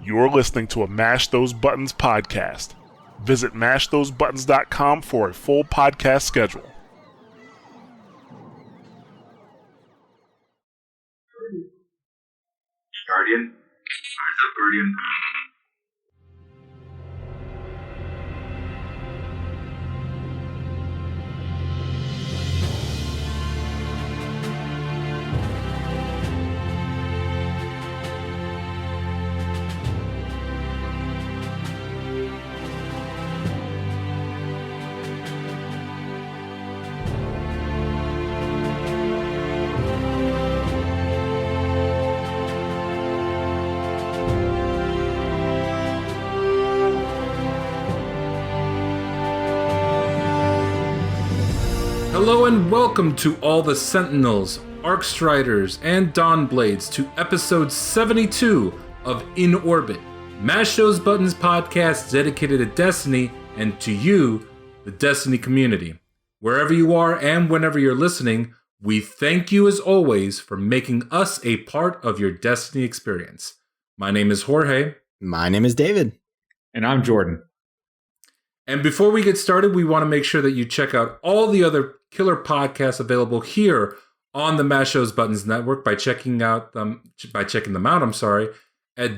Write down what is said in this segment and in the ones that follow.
You're listening to a Mash Those Buttons podcast. Visit mashthosebuttons.com for a full podcast schedule. Guardian? Or is that Guardian? Hello and welcome to all the Sentinels, Arcstriders, and Dawnblades to episode 72 of In Orbit, Mash Those Buttons podcast dedicated to Destiny and to you, the Destiny community. Wherever you are and whenever you're listening, we thank you as always for making us a part of your Destiny experience. My name is Jorge. My name is David. And I'm Jordan. And before we get started, we want to make sure that you check out all the other killer podcasts available here on the Mash Those Buttons network by checking them out, at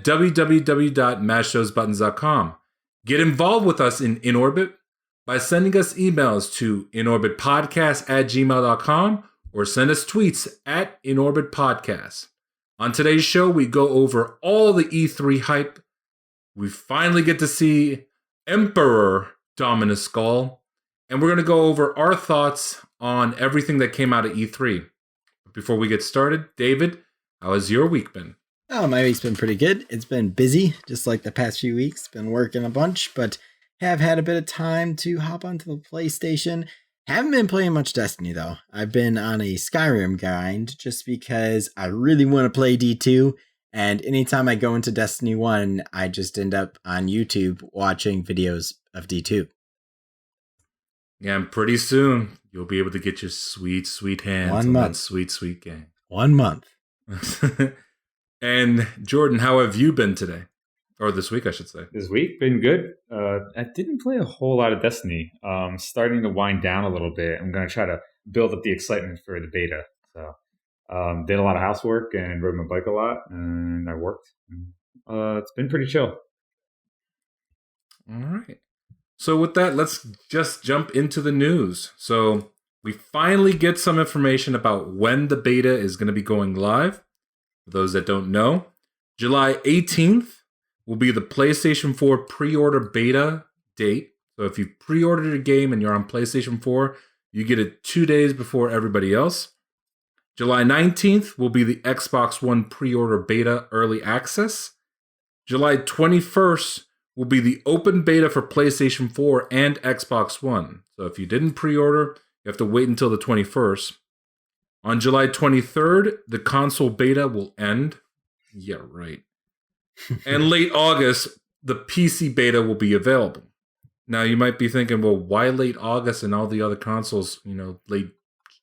www.mashthosebuttons.com. Get involved with us in Orbit by sending us emails to inorbitpodcast@gmail.com or send us tweets at inorbitpodcast. On today's show, we go over all the E3 hype. We finally get to see Emperor Dominus Skull, and we're going to go over our thoughts on everything that came out of E3. But before we get started, David, how has your week been? Oh, my week's been pretty good. It's been busy, just like the past few weeks. Been working a bunch, but have had a bit of time to hop onto the PlayStation. Haven't been playing much Destiny, though. I've been on a Skyrim grind just because I really want to play D2. And anytime I go into Destiny 1, I just end up on YouTube watching videos of D2. Yeah, and pretty soon you'll be able to get your sweet, sweet hands on that sweet, sweet game. 1 month. And Jordan, how have you been today? Or this week, I should say. This week, been good. I didn't play a whole lot of Destiny. Starting to wind down a little bit. I'm going to try to build up the excitement for the beta. So, did a lot of housework and rode my bike a lot, and I worked. It's been pretty chill. All right. So with that, let's just jump into the news. So we finally get some information about when the beta is going to be going live. For those that don't know, July 18th will be the PlayStation 4 pre-order beta date. So if you pre-ordered a game and you're on PlayStation 4, you get it 2 days before everybody else. July 19th will be the Xbox One pre-order beta early access. July 21st will be the open beta for PlayStation 4 and Xbox One. So if you didn't pre-order, you have to wait until the 21st. On July 23rd, the console beta will end. Yeah, right. And late August, the PC beta will be available. Now you might be thinking, well, why late August and all the other consoles, late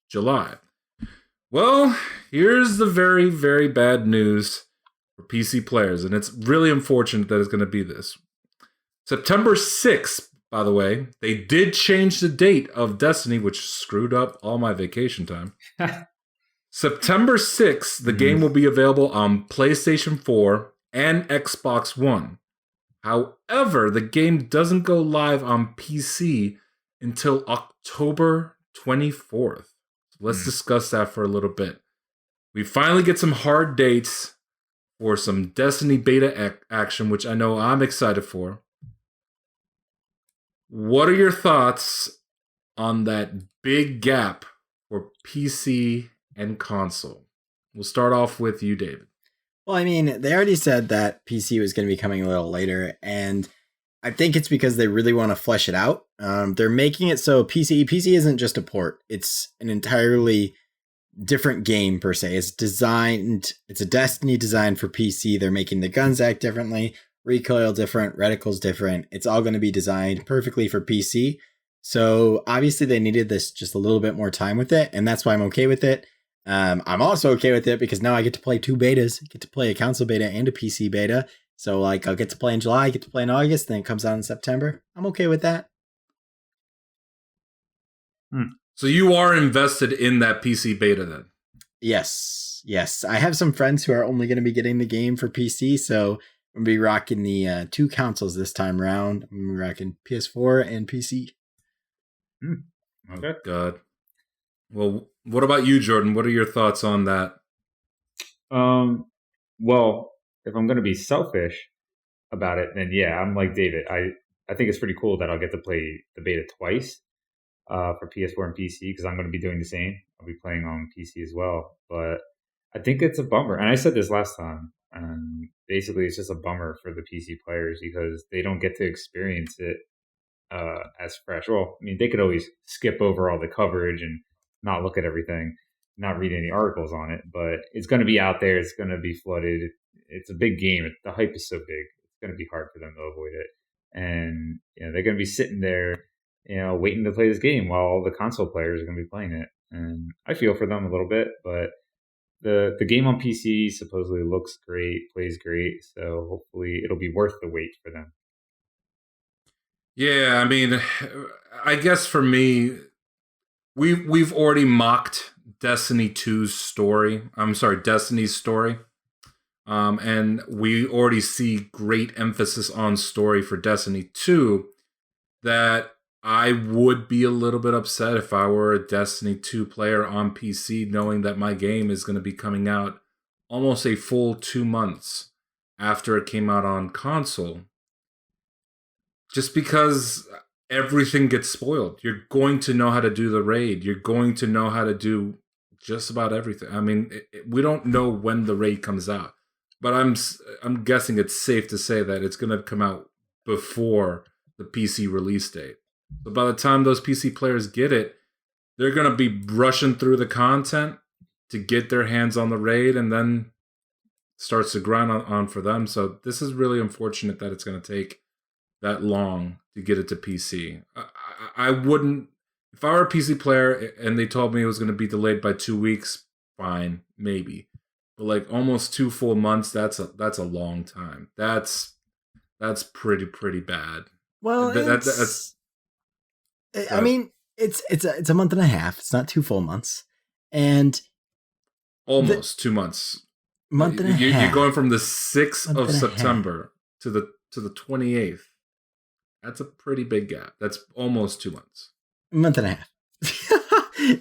July? Well, here's the very, very bad news for PC players, and it's really unfortunate that it's going to be this. September 6th, by the way, they did change the date of Destiny, which screwed up all my vacation time. September 6th, the game will be available on PlayStation 4 and Xbox One. However, the game doesn't go live on PC until October 24th. So let's discuss that for a little bit. We finally get some hard dates for some Destiny beta action, which I know I'm excited for. What are your thoughts on that big gap for PC and console? We'll start off with you, David. Well, I mean, they already said that PC was going to be coming a little later, and I think it's because they really want to flesh it out. They're making it so PC isn't just a port. It's an entirely different game, per se. It's a Destiny designed for PC. They're making the guns act differently. Recoil different, reticle's different. It's all going to be designed perfectly for PC. So obviously they needed this just a little bit more time with it, and that's why I'm okay with it. I'm also okay with it because now I get to play 2 betas. I get to play a console beta and a PC beta. So like I'll get to play in July, get to play in August, then it comes out in September. I'm okay with that. So you are invested in that PC beta then? Yes. I have some friends who are only going to be getting the game for PC, so I'm going to be rocking the 2 consoles this time around. I'm going to be rocking PS4 and PC. Okay. Oh, God. Well, what about you, Jordan? What are your thoughts on that? Well, if I'm going to be selfish about it, then yeah, I'm like David. I think it's pretty cool that I'll get to play the beta twice for PS4 and PC because I'm going to be doing the same. I'll be playing on PC as well. But I think it's a bummer. And I said this last time. And basically, it's just a bummer for the PC players because they don't get to experience it as fresh. Well, I mean, they could always skip over all the coverage and not look at everything, not read any articles on it. But it's going to be out there. It's going to be flooded. It's a big game. The hype is so big. It's going to be hard for them to avoid it. And they're going to be sitting there, waiting to play this game while all the console players are going to be playing it. And I feel for them a little bit, but the game on PC supposedly looks great, plays great, so hopefully it'll be worth the wait for them. Yeah, I mean, I guess for me, we've already mocked Destiny 2's story. I'm sorry, Destiny's story. And we already see great emphasis on story for Destiny 2 that I would be a little bit upset if I were a Destiny 2 player on PC knowing that my game is going to be coming out almost a full 2 months after it came out on console. Just because everything gets spoiled. You're going to know how to do the raid. You're going to know how to do just about everything. I mean, we don't know when the raid comes out. But I'm guessing it's safe to say that it's going to come out before the PC release date. So by the time those PC players get it, they're going to be rushing through the content to get their hands on the raid, and then starts to grind on for them. So this is really unfortunate that it's going to take that long to get it to PC. I wouldn't, if I were a PC player and they told me it was going to be delayed by 2 weeks, fine, maybe. But like almost 2 full months, that's a long time. That's pretty bad. Well, I mean, it's a month and a half. It's not 2 full months, and almost 2 months. Month and a half. You're going from the 6th of September to the 28th. That's a pretty big gap. That's almost 2 months. A month and a half.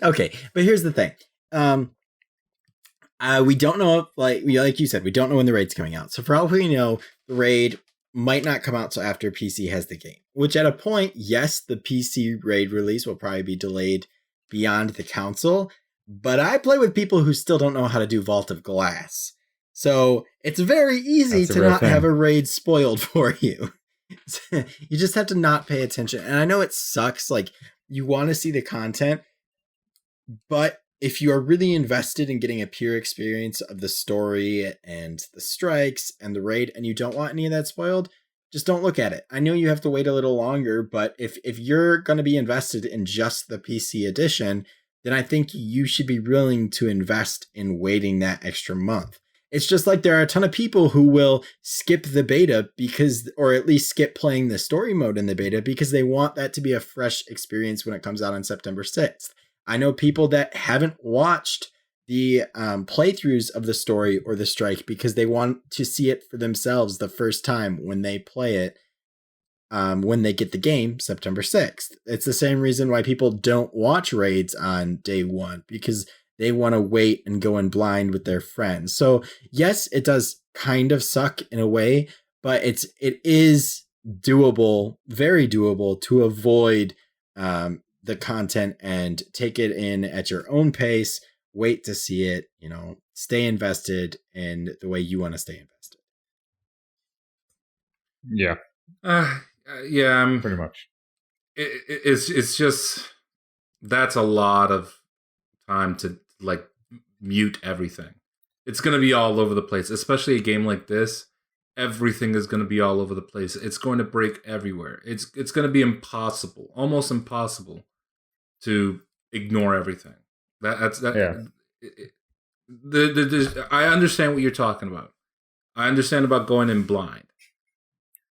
Okay, but here's the thing. We don't know if, like you said, we don't know when the raid's coming out. So for all we know, the raid might not come out till after PC has the game. Which at a point, yes, the PC raid release will probably be delayed beyond the console. But I play with people who still don't know how to do Vault of Glass. So it's very easy to not have a raid spoiled for you. You just have to not pay attention. And I know it sucks. Like, you want to see the content, but if you are really invested in getting a pure experience of the story and the strikes and the raid, and you don't want any of that spoiled, just don't look at it. I know you have to wait a little longer, but if you're going to be invested in just the PC edition, then I think you should be willing to invest in waiting that extra month. It's just like there are a ton of people who will skip the beta because, or at least skip playing the story mode in the beta because they want that to be a fresh experience when it comes out on September 6th. I know people that haven't watched the playthroughs of the story or the strike because they want to see it for themselves the first time when they play it, when they get the game September 6th. It's the same reason why people don't watch raids on day one, because they want to wait and go in blind with their friends. So yes, it does kind of suck in a way, but it is doable, very doable to avoid the content and take it in at your own pace, wait to see it, stay invested in the way you want to stay invested. Yeah. Yeah, pretty much. It's just, that's a lot of time to like mute everything. It's going to be all over the place, especially a game like this. Everything is going to be all over the place. It's going to break everywhere. It's going to be impossible, almost impossible to ignore everything. I understand what you're talking about. I understand about going in blind.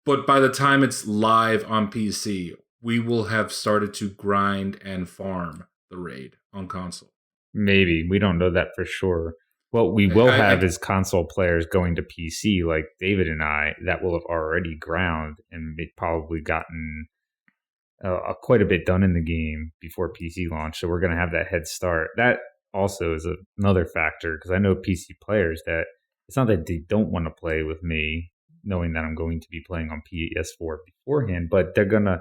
But by the time it's live on PC, we will have started to grind and farm the raid on console. Maybe. We don't know that for sure. What we will have is console players going to PC like David and I that will have already ground and probably gotten quite a bit done in the game before PC launch. So we're going to have that head start. That also is another factor because I know PC players that it's not that they don't want to play with me knowing that I'm going to be playing on PS4 beforehand, but they're going to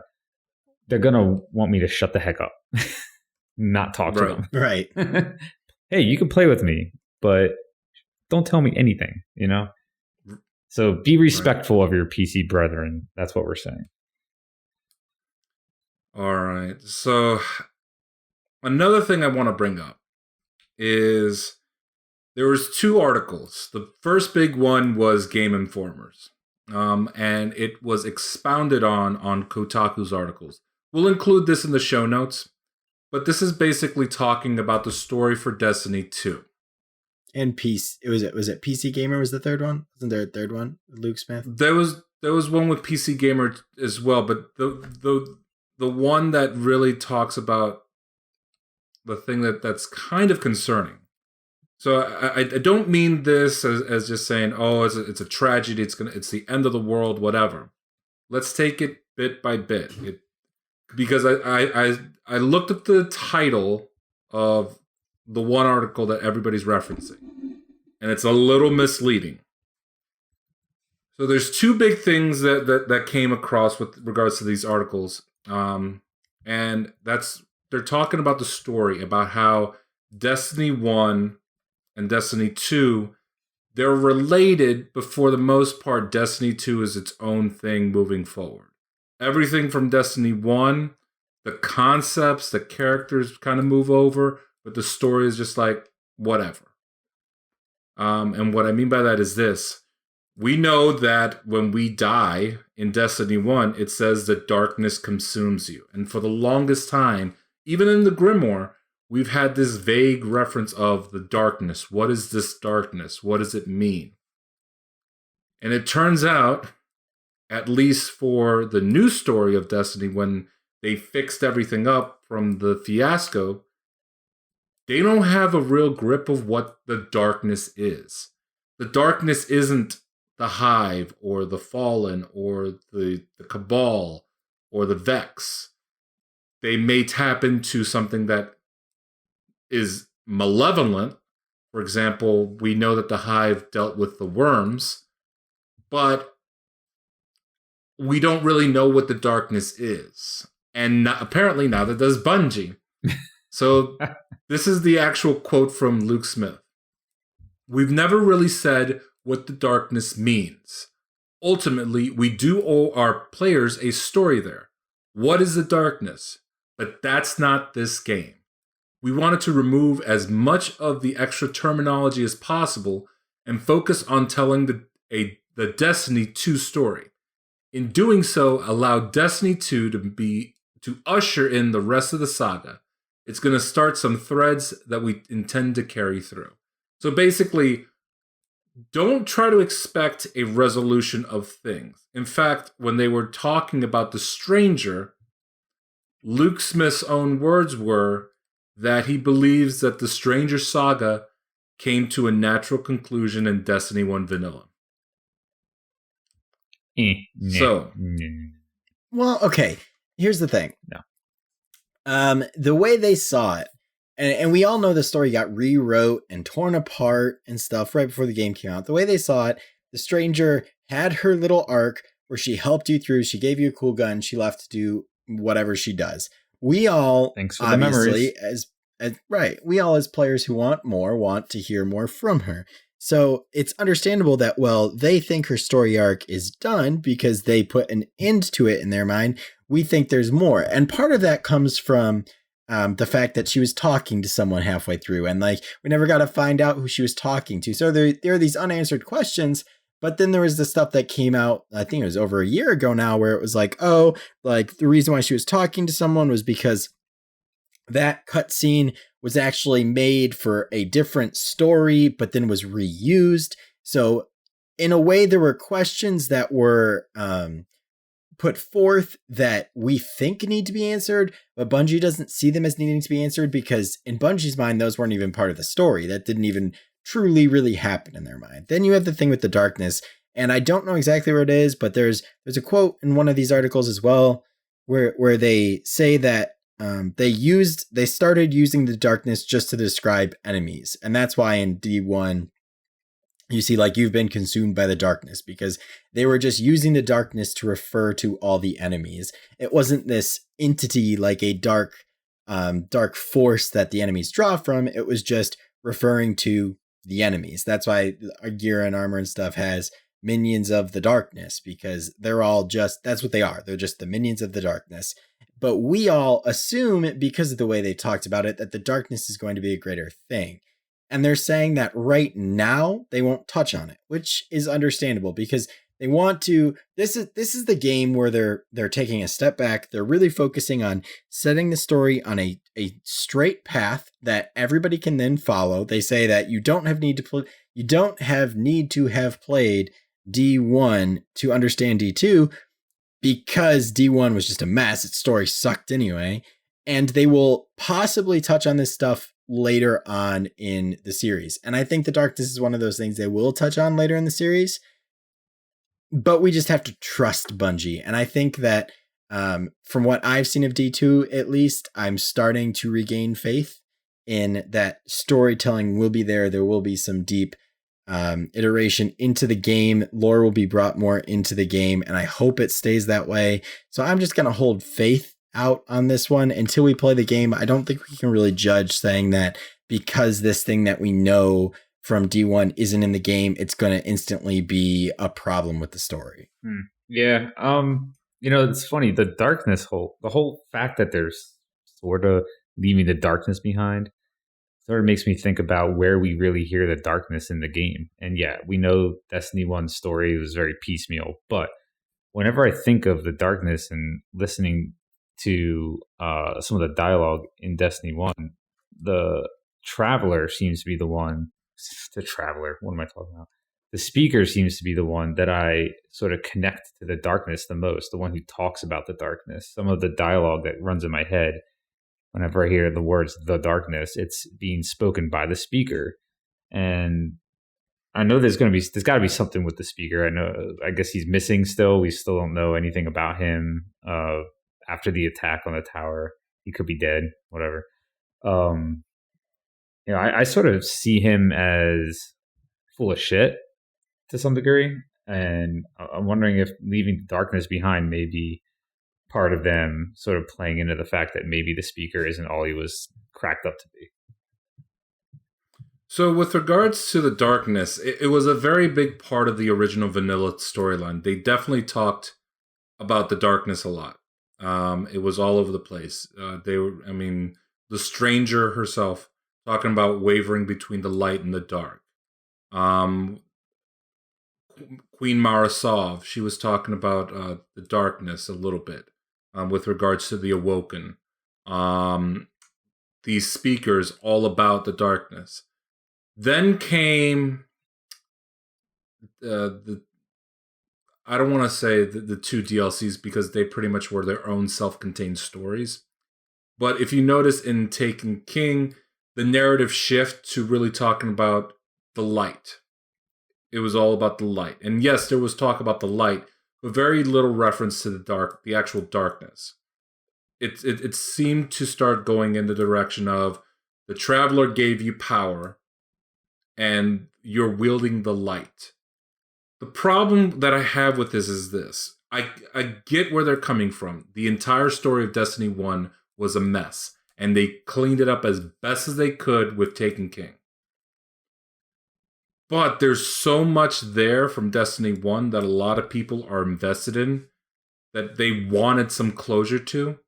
want me to shut the heck up. Not talk to them. Right. Hey, you can play with me, but don't tell me anything, So be respectful of your PC brethren. That's what we're saying. All right. So another thing I want to bring up is there was 2 articles. The first big one was Game Informer's. And it was expounded on Kotaku's articles. We'll include this in the show notes. But this is basically talking about the story for Destiny 2. And PC, was it PC Gamer was the third one? Wasn't there a third one? Luke Smith? There was one with PC Gamer as well, but the one that really talks about the thing that's kind of concerning. So I don't mean this as just saying, oh, it's a tragedy, it's the end of the world, whatever. Let's take it bit by bit. Because I looked at the title of the one article that everybody's referencing, and it's a little misleading. So there's 2 big things that came across with regards to these articles, and they're talking about the story about how Destiny 1 and Destiny 2, they're related, but for the most part, Destiny 2 is its own thing moving forward. Everything from Destiny 1, the concepts, the characters kind of move over, but the story is just like, whatever. And what I mean by that is this. We know that when we die in Destiny 1, it says that darkness consumes you. And for the longest time, even in the Grimoire, we've had this vague reference of the darkness. What is this darkness? What does it mean? And it turns out, at least for the new story of Destiny, when they fixed everything up from the fiasco, they don't have a real grip of what the darkness is. The darkness isn't the Hive or the Fallen or the Cabal or the Vex. They may tap into something that is malevolent. For example, we know that the Hive dealt with the worms, but we don't really know what the darkness is. And apparently neither does Bungie. So this is the actual quote from Luke Smith. We've never really said what the darkness means. Ultimately, we do owe our players a story there. What is the darkness? But that's not this game. We wanted to remove as much of the extra terminology as possible and focus on telling the Destiny 2 story. In doing so, allow Destiny 2 to usher in the rest of the saga. It's going to start some threads that we intend to carry through. So basically, don't try to expect a resolution of things. In fact, when they were talking about the Stranger, Luke Smith's own words were that he believes that the Stranger saga came to a natural conclusion in Destiny 1 Vanilla. Well, okay. Here's the thing. No. The way they saw it, and we all know the story got rewrote and torn apart and stuff right before the game came out. The way they saw it, the Stranger had her little arc where she helped you through. She gave you a cool gun. She left to do whatever she does. We all, thanks for the memories. We all as players who want more want to hear more from her. So it's understandable that, well, they think her story arc is done because they put an end to it in their mind. We think there's more. And part of that comes from the fact that she was talking to someone halfway through. And like, we never got to find out who she was talking to. So there are these unanswered questions. But then there was the stuff that came out, I think it was over a year ago now, where it was like, oh, like the reason why she was talking to someone was because that cutscene was actually made for a different story, but then was reused. So in a way, there were questions that were put forth that we think need to be answered, but Bungie doesn't see them as needing to be answered because in Bungie's mind, those weren't even part of the story. That didn't even truly really happen in their mind. Then you have the thing with the darkness, and I don't know exactly where it is, but there's a quote in one of these articles as well where they say that they started using the darkness just to describe enemies, and that's why in D1 you see like you've been consumed by the darkness, because they were just using the darkness to refer to all the enemies. It wasn't this entity like a dark force that the enemies draw from. It was just referring to the enemies. That's why our gear and armor and stuff has minions of the darkness, because they're all just, that's what they are. They're just the minions of the darkness. But we all assume, because of the way they talked about it, that the darkness is going to be a greater thing. And they're saying that right now they won't touch on it, which is understandable because they want to. This is the game where they're taking a step back. They're really focusing on setting the story on a straight path that everybody can then follow. They say that you don't have need to have played D1 to understand D2, because D1 was just a mess. Its story sucked anyway. And they will possibly touch on this stuff later on in the series. And I think the darkness is one of those things they will touch on later in the series. But we just have to trust Bungie. And I think that from what I've seen of D2, at least, I'm starting to regain faith in that storytelling will be there. There will be some deep iteration into the game. Lore will be brought more into the game, and I hope it stays that way. So I'm just going to hold faith out on this one until we play the game. I don't think we can really judge saying that because this thing that we know from D1 isn't in the game, it's going to instantly be a problem with the story. Yeah. It's funny. The whole fact that there's sort of leaving the darkness behind sort of makes me think about where we really hear the darkness in the game. And yeah, we know Destiny 1's story was very piecemeal, but whenever I think of the darkness and listening to some of the dialogue in Destiny 1, the Traveler seems to be the one. The Traveler, what am I talking about? The speaker seems to be the one that I sort of connect to the darkness the most, the one who talks about the darkness. Some of the dialogue that runs in my head whenever I hear the words "the darkness," it's being spoken by the speaker. And I know there's got to be something with the speaker. I guess he's missing still. We still don't know anything about him. After the attack on the tower, he could be dead, whatever. I sort of see him as full of shit to some degree. And I'm wondering if leaving the darkness behind may be part of them sort of playing into the fact that maybe the speaker isn't all he was cracked up to be. So with regards to the darkness, it was a very big part of the original vanilla storyline. They definitely talked about the darkness a lot. It was all over the place. The Stranger herself talking about wavering between the light and the dark. Queen Marasov, she was talking about the darkness a little bit with regards to the Awoken. These speakers all about the darkness. Then came I don't want to say the two DLCs because they pretty much were their own self-contained stories. But if you notice in Taken King, the narrative shift to really talking about the light. It was all about the light. And yes, there was talk about the light, but very little reference to the actual darkness. It seemed to start going in the direction of the Traveler gave you power and you're wielding the light. The problem that I have with this is this. I get where they're coming from. The entire story of Destiny 1 was a mess, and they cleaned it up as best as they could with Taken King. But there's so much there from Destiny 1 that a lot of people are invested in that they wanted some closure to.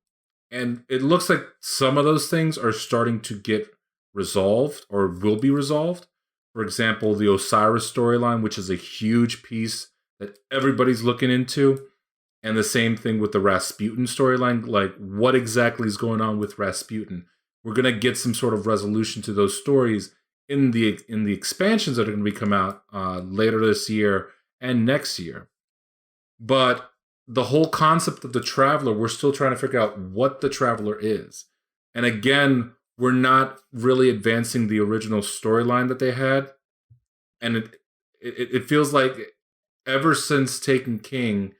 And it looks like some of those things are starting to get resolved or will be resolved. For example, the Osiris storyline, which is a huge piece that everybody's looking into. And the same thing with the Rasputin storyline. Like, what exactly is going on with Rasputin? we're going to get some sort of resolution to those stories in the expansions that are going to be come out later this year and next year. But the whole concept of the Traveler, we're still trying to figure out what the Traveler is. And again, we're not really advancing the original storyline that they had. And it feels like ever since Taken King,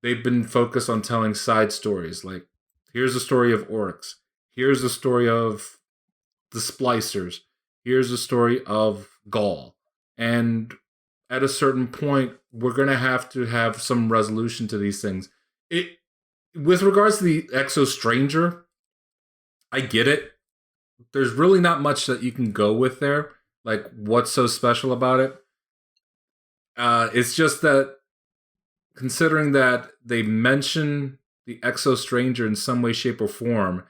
they've been focused on telling side stories. Like, here's the story of Oryx. Here's the story of the Splicers. Here's the story of Gaul. And at a certain point, we're going to have some resolution to these things. With regards to the Exo Stranger, I get it. There's really not much that you can go with there. Like, what's so special about it? It's just that, considering that they mention the Exo Stranger in some way, shape, or form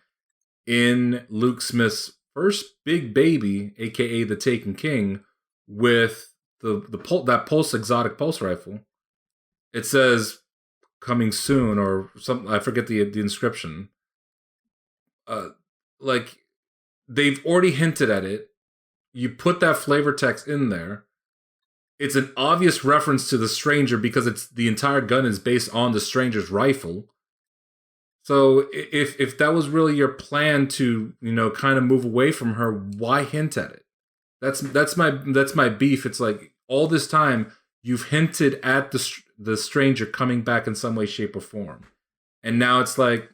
in Luke Smith's first big baby, aka the Taken King, with that exotic pulse rifle, it says coming soon or something. I forget the inscription. Like, they've already hinted at it. You put that flavor text in there. It's an obvious reference to the Stranger because the entire gun is based on the Stranger's rifle. So if that was really your plan to, kind of move away from her, why hint at it? That's my beef. It's like, all this time you've hinted at the Stranger coming back in some way, shape, or form, and now it's like,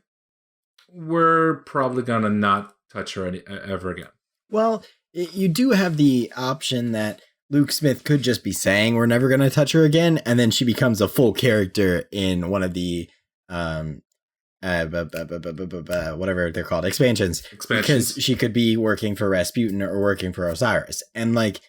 we're probably gonna not touch her ever again. Well, you do have the option that Luke Smith could just be saying we're never going to touch her again, and then she becomes a full character in one of the whatever they're called, expansions. Because she could be working for Rasputin or working for Osiris, and like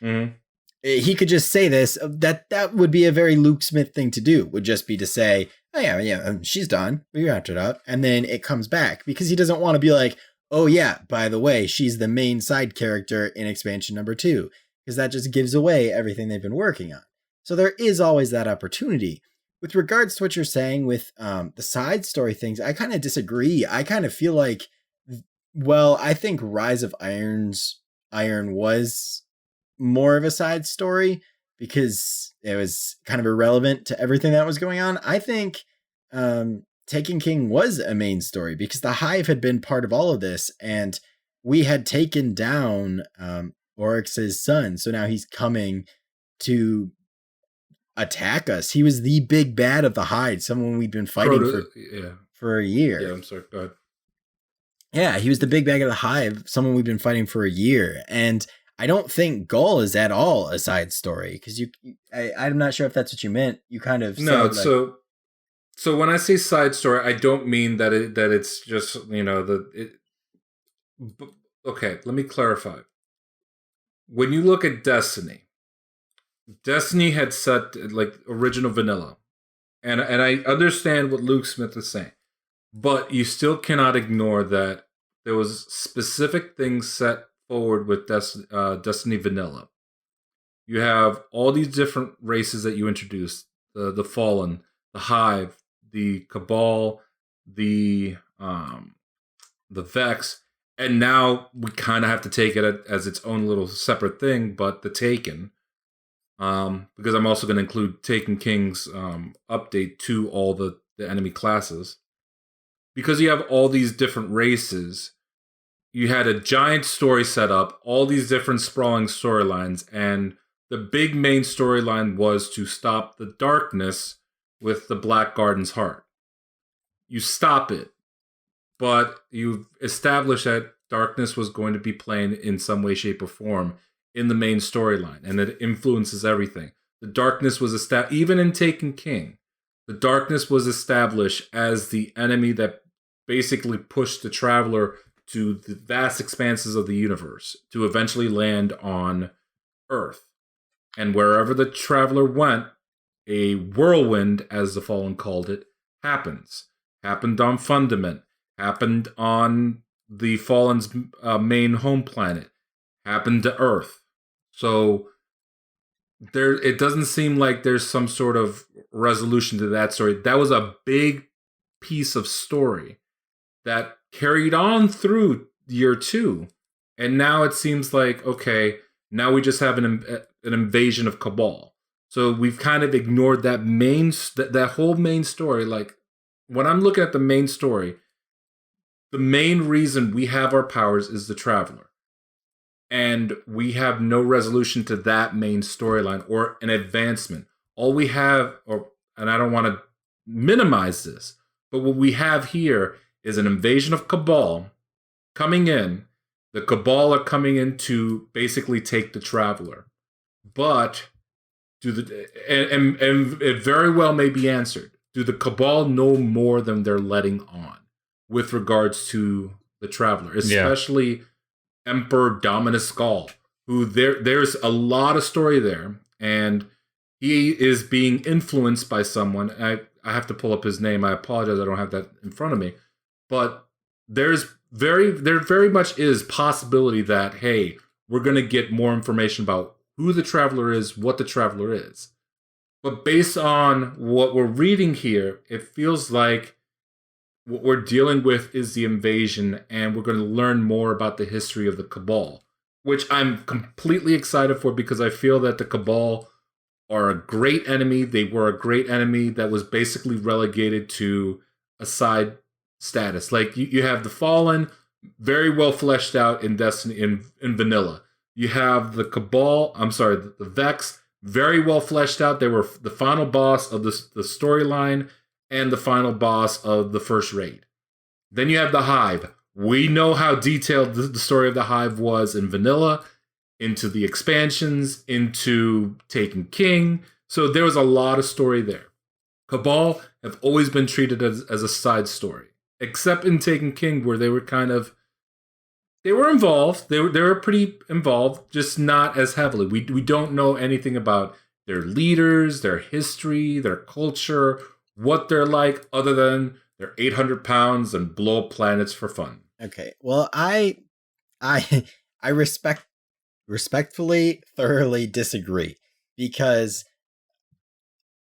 he could just say this. That would be a very Luke Smith thing to do. Would just be to say, oh yeah, she's done. We wrapped it up, and then it comes back because he doesn't want to be like, oh yeah, by the way, she's the main side character in expansion number 2. Because that just gives away everything they've been working on. So there is always that opportunity. With regards to what you're saying with the side story things, I kind of disagree. I kind of feel like, well, I think Rise of Iron was more of a side story because it was kind of irrelevant to everything that was going on. I think Taken King was a main story because the Hive had been part of all of this, and we had taken down Oryx's son, so now he's coming to attack us. He was the big bad of the Hive, someone we'd been fighting for a year. Yeah, I'm sorry. Go ahead. Yeah, he was the big bad of the Hive, someone we've been fighting for a year, and I don't think Gaul is at all a side story because I'm not sure if that's what you meant. You kind of no. Said, So when I say side story, I don't mean that it's just okay, let me clarify. When you look at Destiny had set like original vanilla. And I understand what Luke Smith is saying. But you still cannot ignore that there was specific things set forward with Destiny vanilla. You have all these different races that you introduced. The Fallen, the Hive, the Cabal, the Vex. And now we kind of have to take it as its own little separate thing, but the Taken, because I'm also going to include Taken King's update to all the enemy classes. Because you have all these different races, you had a giant story set up, all these different sprawling storylines, and the big main storyline was to stop the darkness with the Black Garden's heart. You stop it. But you've established that darkness was going to be playing in some way, shape, or form in the main storyline, and it influences everything. The darkness was established, even in Taken King, the darkness was established as the enemy that basically pushed the Traveler to the vast expanses of the universe to eventually land on Earth. And wherever the Traveler went, a whirlwind, as the Fallen called it, happens. Happened on Fundament. Happened on the Fallen's main home planet. Happened to Earth. So it doesn't seem like there's some sort of resolution to that story. That was a big piece of story that carried on through year 2, and now it seems like, okay, now we just have an invasion of Cabal. So we've kind of ignored that whole main story. Like, when I'm looking at the main story, the main reason we have our powers is the Traveler. And we have no resolution to that main storyline or an advancement. All we have, and I don't want to minimize this, but what we have here is an invasion of Cabal coming in. The Cabal are coming in to basically take the Traveler. But and it very well may be answered. Do the Cabal know more than they're letting on with regards to the Traveler, especially Emperor Dominus Gaul, who there's a lot of story there, and he is being influenced by someone. I have to pull up his name. I apologize, I don't have that in front of me. But there very much is possibility that, hey, we're going to get more information about who the Traveler is, what the Traveler is. But based on what we're reading here, it feels like what we're dealing with is the invasion, and we're going to learn more about the history of the Cabal, which I'm completely excited for, because I feel that the Cabal are a great enemy. They were a great enemy that was basically relegated to a side status. Like, you have the Fallen, very well fleshed out in Destiny, in vanilla. You have the Cabal, the Vex, very well fleshed out. They were the final boss of the storyline and the final boss of the first raid. Then you have the Hive. We know how detailed the story of the Hive was in vanilla, into the expansions, into Taken King. So there was a lot of story there. Cabal have always been treated as a side story, except in Taken King, where they were involved. They were pretty involved, just not as heavily. We don't know anything about their leaders, their history, their culture, what they're like, other than they're 800 pounds and blow up planets for fun. Okay, well, I respectfully, thoroughly disagree, because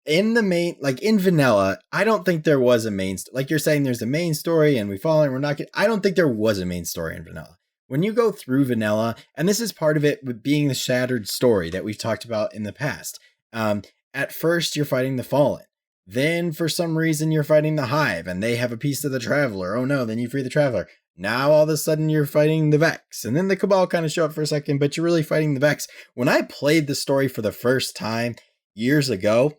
in vanilla, I don't think there was a main like you're saying there's a main story and we follow and we're not I don't think there was a main story in vanilla. When you go through vanilla, and this is part of it with being the shattered story that we've talked about in the past. At first you're fighting the Fallen. Then for some reason you're fighting the Hive and they have a piece of the Traveler. Oh no, then you free the Traveler. Now all of a sudden you're fighting the Vex. And then the Cabal kind of show up for a second, but you're really fighting the Vex. When I played the story for the first time years ago,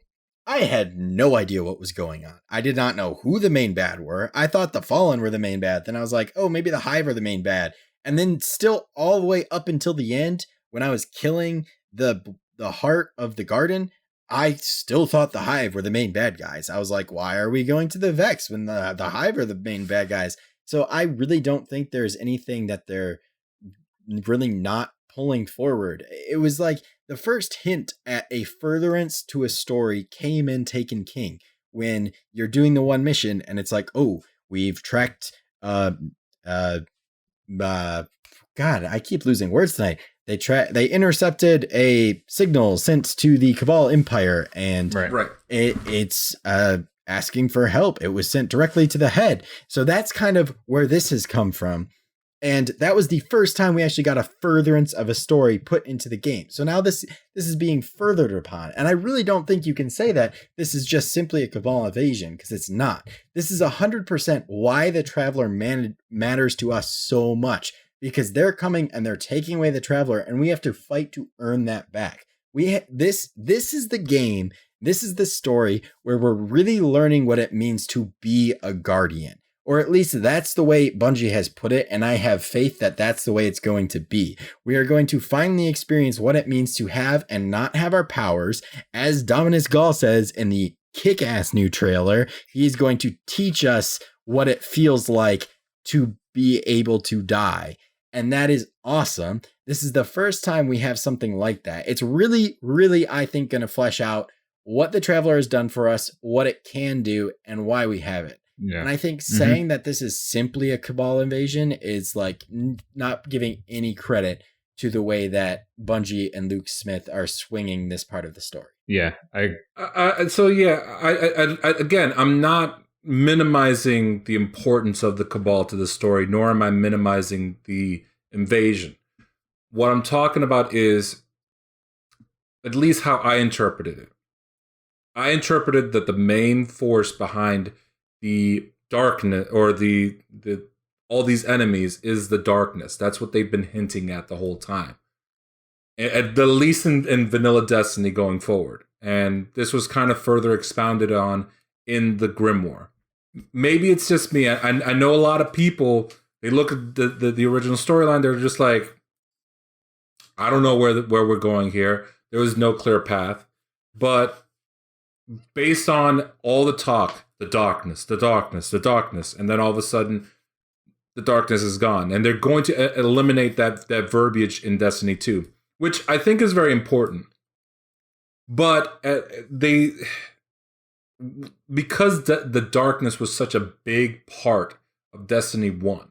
I had no idea what was going on. I did not know who the main bad were. I thought the Fallen were the main bad. Then I was like, oh, maybe the Hive are the main bad. And then still all the way up until the end, when I was killing the heart of the garden, I still thought the Hive were the main bad guys. I was like, why are we going to the Vex when the Hive are the main bad guys? So I really don't think there's anything that they're really not pulling forward. It was like the first hint at a furtherance to a story came in Taken King, when you're doing the one mission and it's like, oh, we've tracked God, I keep losing words tonight. They intercepted a signal sent to the Cabal Empire, and right. It's asking for help. It was sent directly to the head. So that's kind of where this has come from. And that was the first time we actually got a furtherance of a story put into the game. So now this is being furthered upon. And I really don't think you can say that this is just simply a Cabal invasion, because it's not. This is 100% why the Traveler matters to us so much, because they're coming and they're taking away the Traveler, and we have to fight to earn that back. This is the game. This is the story where we're really learning what it means to be a Guardian. Or at least that's the way Bungie has put it, and I have faith that that's the way it's going to be. We are going to finally experience what it means to have and not have our powers. As Dominus Gaul says in the kick-ass new trailer, he's going to teach us what it feels like to be able to die. And that is awesome. This is the first time we have something like that. It's really, really, I think, going to flesh out what the Traveler has done for us, what it can do, and why we have it. Yeah. And I think saying that this is simply a Cabal invasion is like not giving any credit to the way that Bungie and Luke Smith are swinging this part of the story. Yeah. Again, I'm not minimizing the importance of the Cabal to the story, nor am I minimizing the invasion. What I'm talking about is at least how I interpreted it. I interpreted that the main force behind the darkness, or the all these enemies, is the darkness. That's what they've been hinting at the whole time. At the least in Vanilla Destiny going forward. And this was kind of further expounded on in the Grimoire. Maybe it's just me. I know a lot of people, they look at the original storyline, they're just like, I don't know where we're going here. There was no clear path. But based on all the talk, the darkness, and then all of a sudden, the darkness is gone. And they're going to eliminate that verbiage in Destiny 2, which I think is very important. But because the darkness was such a big part of Destiny 1,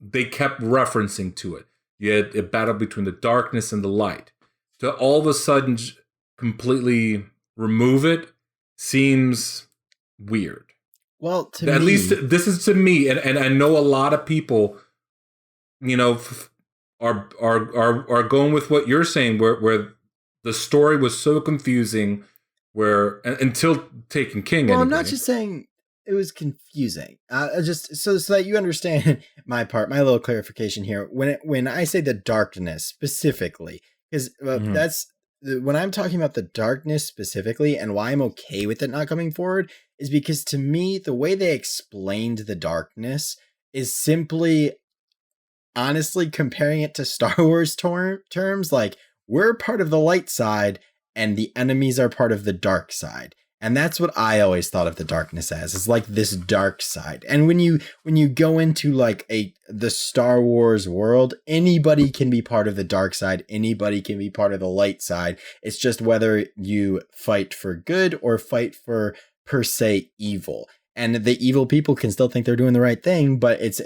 they kept referencing to it. You had a battle between the darkness and the light. To all of a sudden completely remove it seems weird. Well, at least this is to me, and I know a lot of people, are going with what you're saying, where the story was so confusing, where until Taken King. Well, anyway. I'm not just saying it was confusing. Just so that you understand my part, my little clarification here. When I say the darkness specifically, because that's when I'm talking about the darkness specifically, and why I'm okay with it not coming forward, is because to me, the way they explained the darkness is simply, honestly, comparing it to Star Wars terms, like, we're part of the light side and the enemies are part of the dark side. And that's what I always thought of the darkness as, is like this dark side. And when you go into like the Star Wars world, anybody can be part of the dark side, anybody can be part of the light side. It's just whether you fight for good or fight for, per se, evil. And the evil people can still think they're doing the right thing, but it's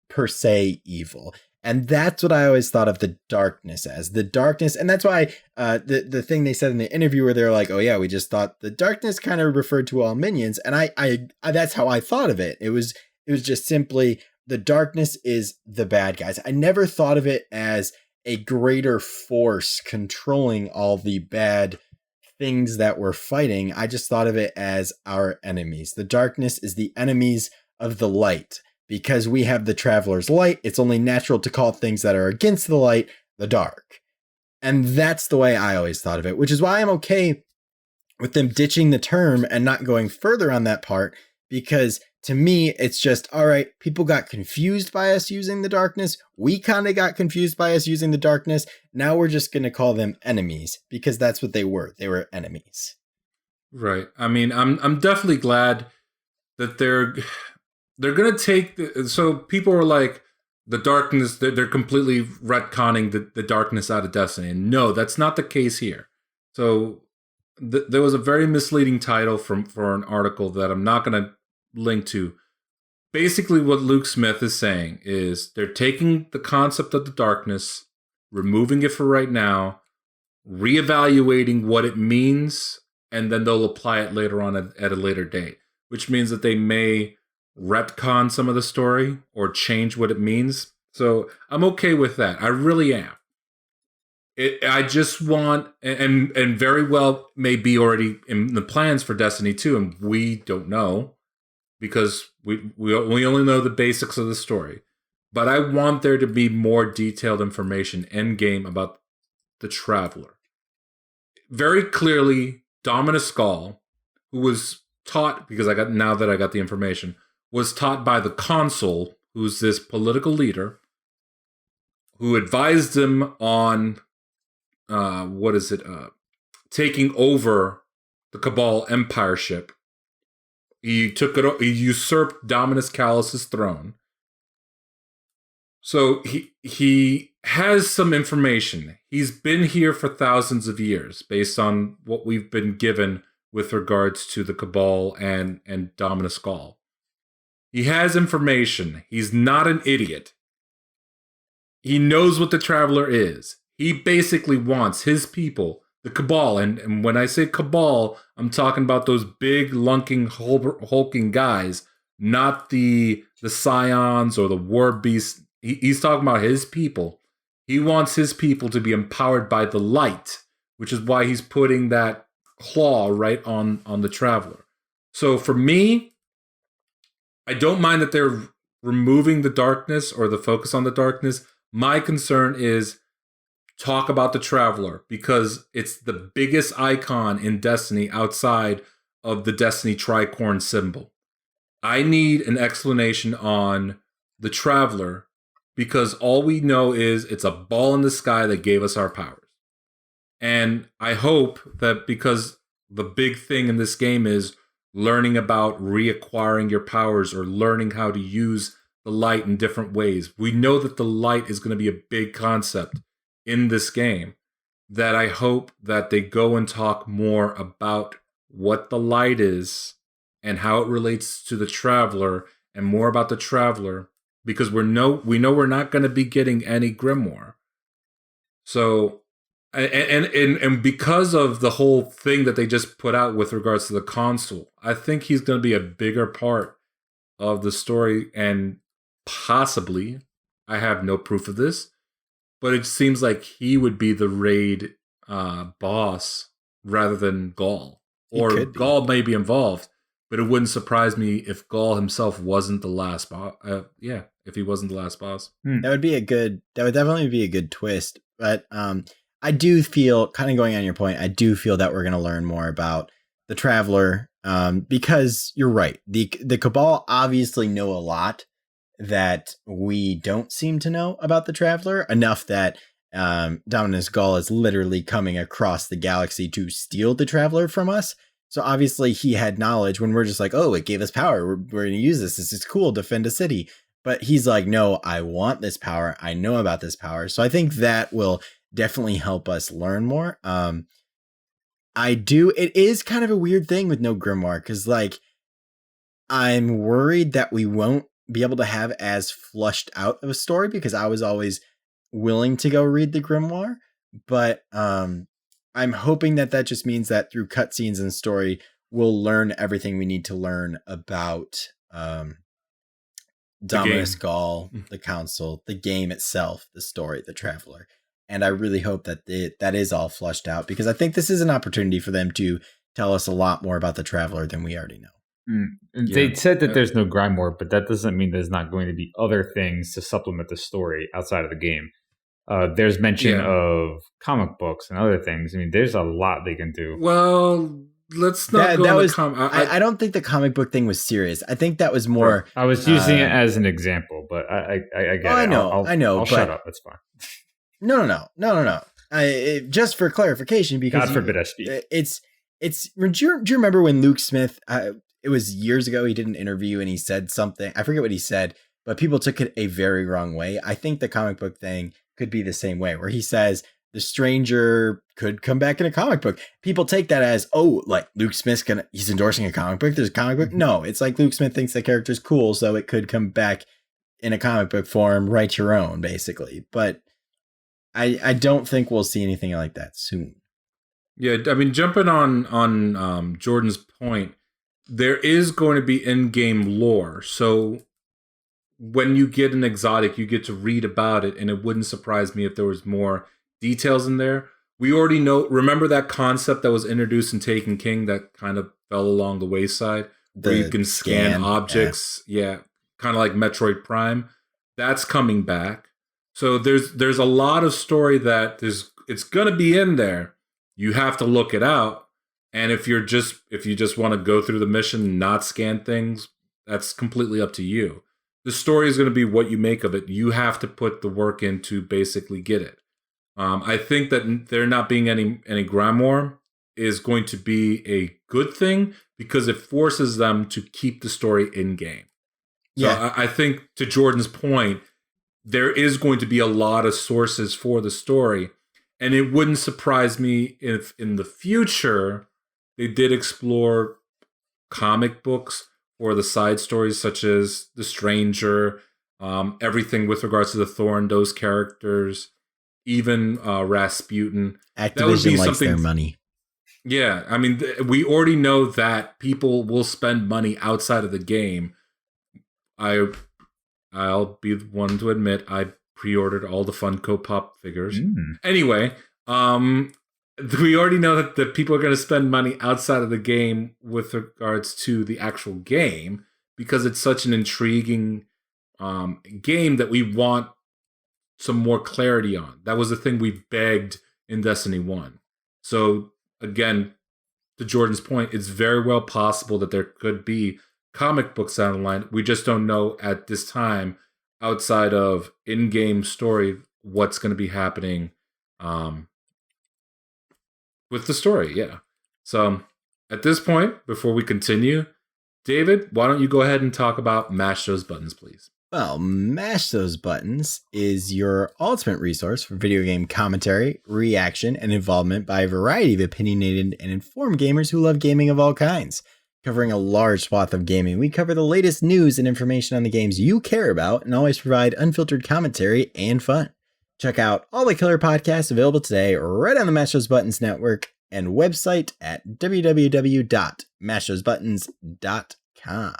per se evil. And that's what I always thought of the darkness as. The darkness, and that's why the thing they said in the interview where they're like, oh yeah, we just thought the darkness kind of referred to all minions. And I that's how I thought of it. It was just simply the darkness is the bad guys. I never thought of it as a greater force controlling all the bad things that we're fighting. I just thought of it as our enemies. The darkness is the enemies of the light. Because we have the Traveler's Light, it's only natural to call things that are against the light the dark. And that's the way I always thought of it, which is why I'm okay with them ditching the term and not going further on that part, because to me, it's just, all right, people got confused by us using the darkness. We kind of got confused by us using the darkness. Now we're just going to call them enemies, because that's what they were. They were enemies. Right. I mean, I'm definitely glad that they're going to take... So people are like, the darkness, they're completely retconning the darkness out of Destiny. And no, that's not the case here. So there was a very misleading title for an article that I'm not going to link to. Basically, what Luke Smith is saying is they're taking the concept of the darkness, removing it for right now, reevaluating what it means, and then they'll apply it later on at a later date. Which means that they may retcon some of the story or change what it means. So I'm okay with that. I really am. I just want, and very well may be already in the plans for Destiny 2, and we don't know because we only know the basics of the story. But I want there to be more detailed information end game about the Traveler. Very clearly, Dominus Skull, who was taught, because I got the information, was taught by the consul, who's this political leader, who advised him on, taking over the Cabal Empire ship. He usurped Dominus Callus's throne. So he has some information. He's been here for thousands of years, based on what we've been given with regards to the Cabal and Dominus Skull. He has information. He's not an idiot. He knows what the Traveler is. He basically wants his people, the Cabal, and when I say Cabal, I'm talking about those big, hulking guys not the scions or the war beasts. He's talking about his people. He wants his people to be empowered by the light, which is why he's putting that claw right on the traveler. So for me, I don't mind that they're removing the darkness or the focus on the darkness. My concern is talk about the traveler, because it's the biggest icon in Destiny outside of the Destiny tricorn symbol. I need an explanation on the traveler, because all we know is it's a ball in the sky that gave us our powers. And I hope that, because the big thing in this game is learning about reacquiring your powers or learning how to use the light in different ways. We know that the light is going to be a big concept in this game, that I hope that they go and talk more about what the light is and how it relates to the traveler, and more about the traveler, because we know we're not going to be getting any Grimoire. So, and because of the whole thing that they just put out with regards to the console, I think he's going to be a bigger part of the story, and possibly, I have no proof of this, but it seems like he would be the raid boss rather than Gaul. Or Gaul may be involved, but it wouldn't surprise me if Gaul himself wasn't the last boss. If he wasn't the last boss. That would definitely be a good twist. But I do feel, kind of going on your point, I do feel that we're going to learn more about the Traveler, because you're right. The Cabal obviously know a lot that we don't seem to know about the Traveler, enough that Dominus Gaul is literally coming across the galaxy to steal the Traveler from us. So obviously he had knowledge when we're just like, oh, it gave us power. We're going to use this. This is cool. Defend a city. But he's like, no, I want this power. I know about this power. So I think that will definitely help us learn more. It is kind of a weird thing with no Grimoire, because like, I'm worried that we won't be able to have as flushed out of a story, because I was always willing to go read the Grimoire. But I'm hoping that just means that through cutscenes and story, we'll learn everything we need to learn about Dominus Gaul, the Council, the game itself, the story, the Traveler. And I really hope that that is all flushed out, because I think this is an opportunity for them to tell us a lot more about the Traveler than we already know. They said that there's no Grimoire, but that doesn't mean there's not going to be other things to supplement the story outside of the game. There's mention of comic books and other things. I mean, there's a lot they can do. Well, let's not go on the comic. I don't think the comic book thing was serious. I think that was more... I was using it as an example, but I get it. I know. I'll shut up. That's fine. No. Just for clarification, because... God forbid I speak. Do you remember when Luke Smith... it was years ago, he did an interview and he said something. I forget what he said, but people took it a very wrong way. I think the comic book thing could be the same way, where he says the Stranger could come back in a comic book. People take that as, oh, like Luke Smith's he's endorsing a comic book. There's a comic book. No, it's like Luke Smith thinks the character's cool, so it could come back in a comic book form. Write your own, basically. But I don't think we'll see anything like that soon. Yeah, I mean, jumping on Jordan's point, there is going to be in-game lore. So when you get an exotic, you get to read about it, and it wouldn't surprise me if there was more details in there. We already know, remember that concept that was introduced in Taken King that kind of fell along the wayside, where you can scan objects, kind of like Metroid Prime. That's coming back. So there's a lot of story that it's going to be in there. You have to look it out. And if you just want to go through the mission and not scan things, that's completely up to you. The story is going to be what you make of it. You have to put the work in to basically get it. I think that there not being any Grimoire is going to be a good thing, because it forces them to keep the story in game. So yeah. I think, to Jordan's point, there is going to be a lot of sources for the story. And it wouldn't surprise me if in the future they did explore comic books or the side stories, such as the Stranger, everything with regards to the Thorn, those characters, even Rasputin. Activision likes their money. Yeah, I mean, we already know that people will spend money outside of the game I'll be the one to admit I pre-ordered all the Funko Pop figures. Mm. Anyway, we already know that the people are going to spend money outside of the game with regards to the actual game because it's such an intriguing game that we want some more clarity on. That was the thing we begged in Destiny 1. So again, to Jordan's point, it's very well possible that there could be comic books down the line. We just don't know at this time, outside of in-game story, what's going to be happening with the story. Yeah. So at this point, before we continue, David, why don't you go ahead and talk about Mash Those Buttons, please? Well, Mash Those Buttons is your ultimate resource for video game commentary, reaction, and involvement by a variety of opinionated and informed gamers who love gaming of all kinds. Covering a large swath of gaming, we cover the latest news and information on the games you care about and always provide unfiltered commentary and fun. Check out all the killer podcasts available today right on the Mash Those Buttons network and website at www.mashthosebuttons.com.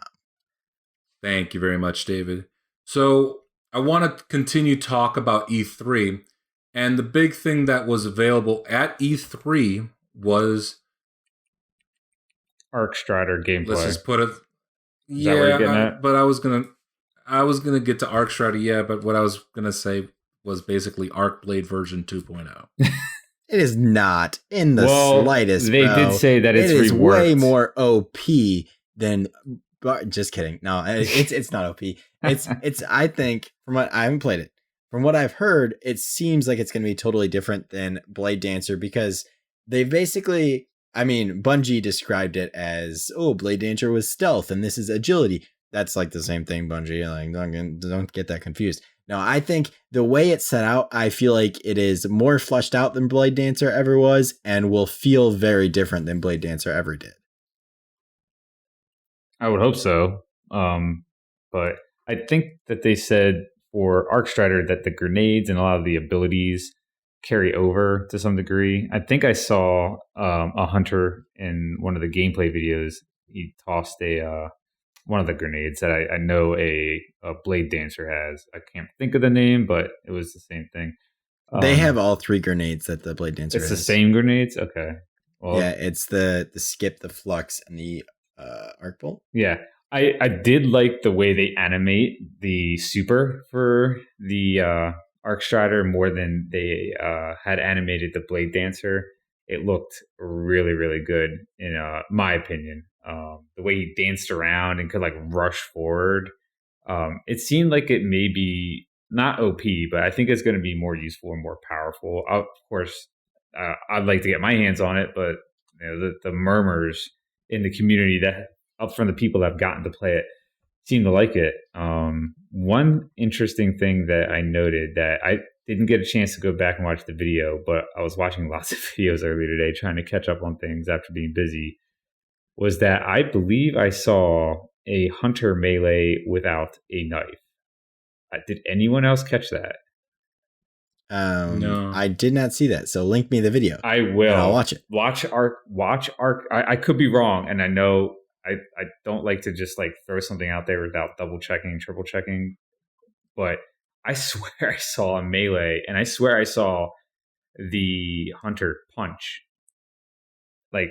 Thank you very much, David. So I want to continue talk about E3, and the big thing that was available at E3 was Arc Strider gameplay. Let's just put it. Is that what you're getting at? But I was gonna get to Arc Strider. Yeah, but what I was gonna say was basically Arc Blade version 2.0. It is not in the slightest. They bro. did say that it's it is reworked. Way more OP than. Just kidding. No, it's not OP. It's. I think from what I haven't played it, from what I've heard, it seems like it's going to be totally different than Blade Dancer because they basically. I mean, Bungie described it as, Blade Dancer was stealth and this is agility. That's like the same thing, Bungie. Like, don't get that confused. No, I think the way it's set out, I feel like it is more fleshed out than Blade Dancer ever was and will feel very different than Blade Dancer ever did. I would hope so. But I think that they said for Arc Strider that the grenades and a lot of the abilities carry over to some degree. I think I saw a hunter in one of the gameplay videos. He tossed one of the grenades that I know a Blade Dancer has. I can't think of the name, but it was the same thing. They have all three grenades that the Blade Dancer has. It's the same grenades? Okay. Well, yeah, it's the skip, the flux, and the arc bolt. Yeah. I did like the way they animate the super for the Arc Strider more than they had animated the Blade Dancer. It looked really, really good in my opinion. The way he danced around and could like rush forward. It seemed like it may be not OP, but I think it's going to be more useful and more powerful. Of course, I'd like to get my hands on it, but the murmurs in the community that up from the people that have gotten to play it seem to like it. One interesting thing that I noted that I didn't get a chance to go back and watch the video, but I was watching lots of videos earlier today trying to catch up on things after being busy, was that I believe I saw a hunter melee without a knife. Did anyone else catch that? No. I did not see that. So link me the video. I will. And I'll watch it. Watch Arc. I could be wrong, and I know I don't like to just like throw something out there without double checking, triple checking. But I swear I saw a melee, and I swear I saw the hunter punch, like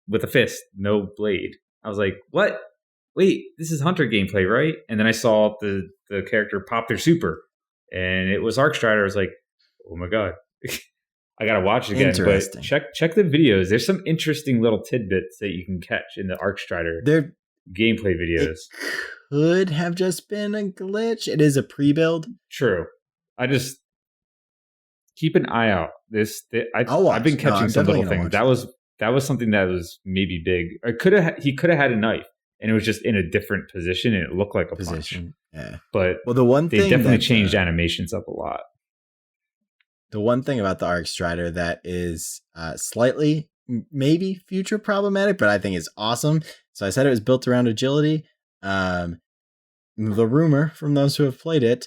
with a fist, no blade. I was like, "What? Wait, this is hunter gameplay, right?" And then I saw the character pop their super, and it was Arc Strider. I was like, "Oh my god." I gotta watch it again, but check the videos. There's some interesting little tidbits that you can catch in the Arc Strider gameplay videos. It could have just been a glitch. It is a pre-build. True. I just keep an eye out. I've been catching some little things. That was something that was maybe big. He could have had a knife, and it was just in a different position, and it looked like a position. Punch. Yeah. But the one thing they definitely changed animations up a lot. The one thing about the Arc Strider that is slightly, maybe future problematic, but I think is awesome. So I said it was built around agility. The rumor from those who have played it,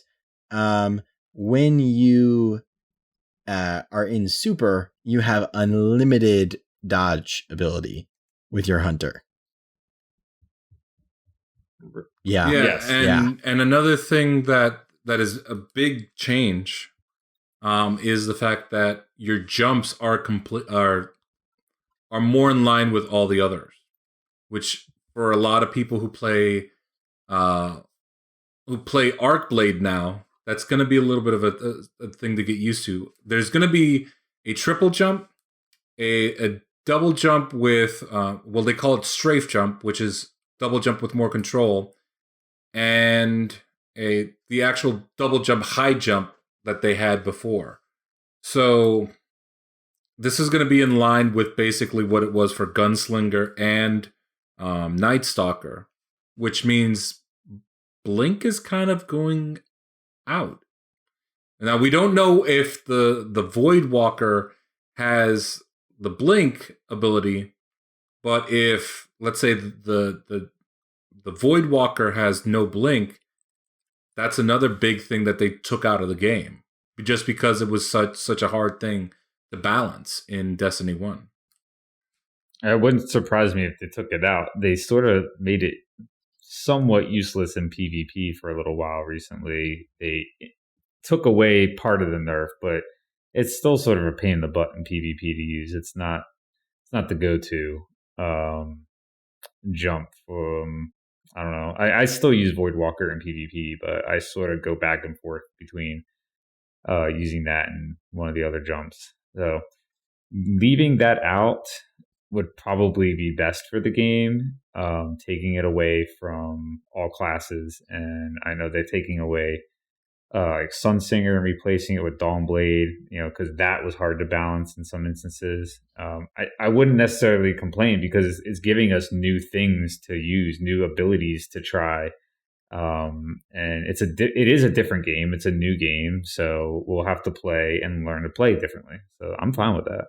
when you are in super, you have unlimited dodge ability with your hunter. Yeah. Yes. And another thing that is a big change is the fact that your jumps are more in line with all the others, which for a lot of people who play Arcblade now, that's going to be a little bit of a thing to get used to. There's going to be a triple jump, a double jump with, they call it strafe jump, which is double jump with more control, and the actual double jump high jump that they had before. So this is going to be in line with basically what it was for Gunslinger and Night Stalker, which means Blink is kind of going out. Now, we don't know if the Void Walker has the Blink ability, but if, let's say, the Void Walker has no Blink, that's another big thing that they took out of the game, just because it was such a hard thing to balance in Destiny 1. It wouldn't surprise me if they took it out. They sort of made it somewhat useless in PvP for a little while recently. They took away part of the nerf, but it's still sort of a pain in the butt in PvP to use. It's not the go-to jump. I don't know. I still use Void Walker in PvP, but I sort of go back and forth between using that and one of the other jumps. So leaving that out would probably be best for the game, taking it away from all classes. And I know they're taking away like Sunsinger and replacing it with Dawnblade, because that was hard to balance in some instances. I wouldn't necessarily complain because it's giving us new things to use, new abilities to try. And it is a different game. It's a new game, so we'll have to play and learn to play differently. So I'm fine with that.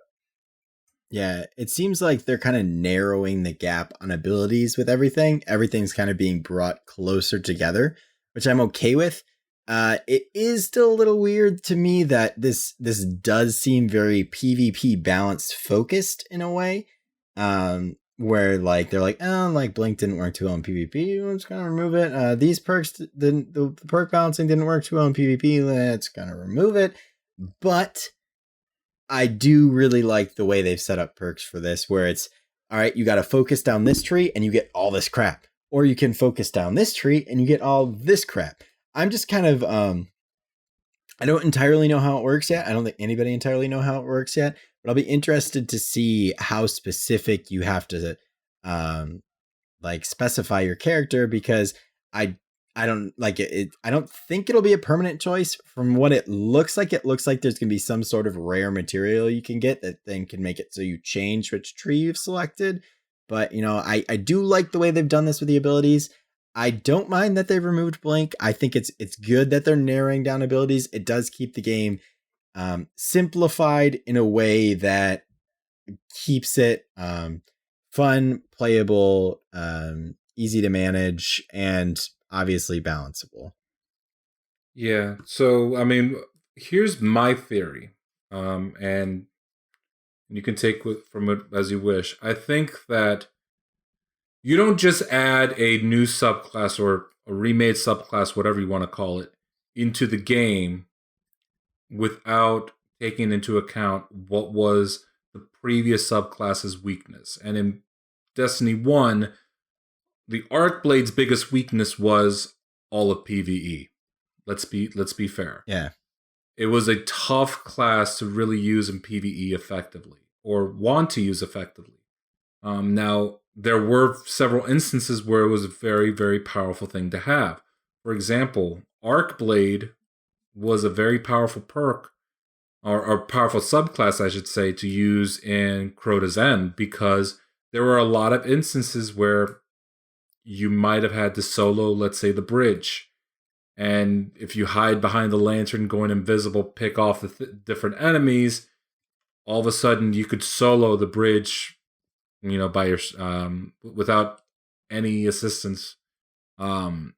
Yeah, it seems like they're kind of narrowing the gap on abilities with everything. Everything's kind of being brought closer together, which I'm okay with. It is still a little weird to me that this does seem very PvP balanced focused in a way. Where like they're like, oh, like Blink didn't work too well in PvP, let's kind of remove it. These perks didn't, the perk balancing didn't work too well in PvP, let's kind of remove it. But I do really like the way they've set up perks for this, where it's, all right, you got to focus down this tree and you get all this crap. Or you can focus down this tree and you get all this crap. I'm just kind of, I don't entirely know how it works yet. I don't think anybody entirely know how it works yet, but I'll be interested to see how specific you have to, like specify your character, because I don't like it. I don't think it'll be a permanent choice. From what it looks like there's going to be some sort of rare material you can get that then can make it so you change which tree you've selected. But, I do like the way they've done this with the abilities. I don't mind that they've removed Blink. I think it's good that they're narrowing down abilities. It does keep the game simplified in a way that keeps it fun, playable, easy to manage, and obviously balanceable. Yeah. So, I mean, here's my theory, and you can take from it as you wish. I think that you don't just add a new subclass or a remade subclass, whatever you want to call it, into the game without taking into account what was the previous subclass's weakness. And in Destiny 1, the Arcblade's biggest weakness was all of PvE. Let's be fair. Yeah. It was a tough class to really use in PvE effectively, or want to use effectively. Now, there were several instances where it was a very, very powerful thing to have. For example, Arcblade was a very powerful perk, or powerful subclass, I should say, to use in Crota's End, because there were a lot of instances where you might have had to solo, let's say, the bridge. And if you hide behind the lantern, going invisible, pick off the different enemies, all of a sudden you could solo the bridge, by your without any assistance. And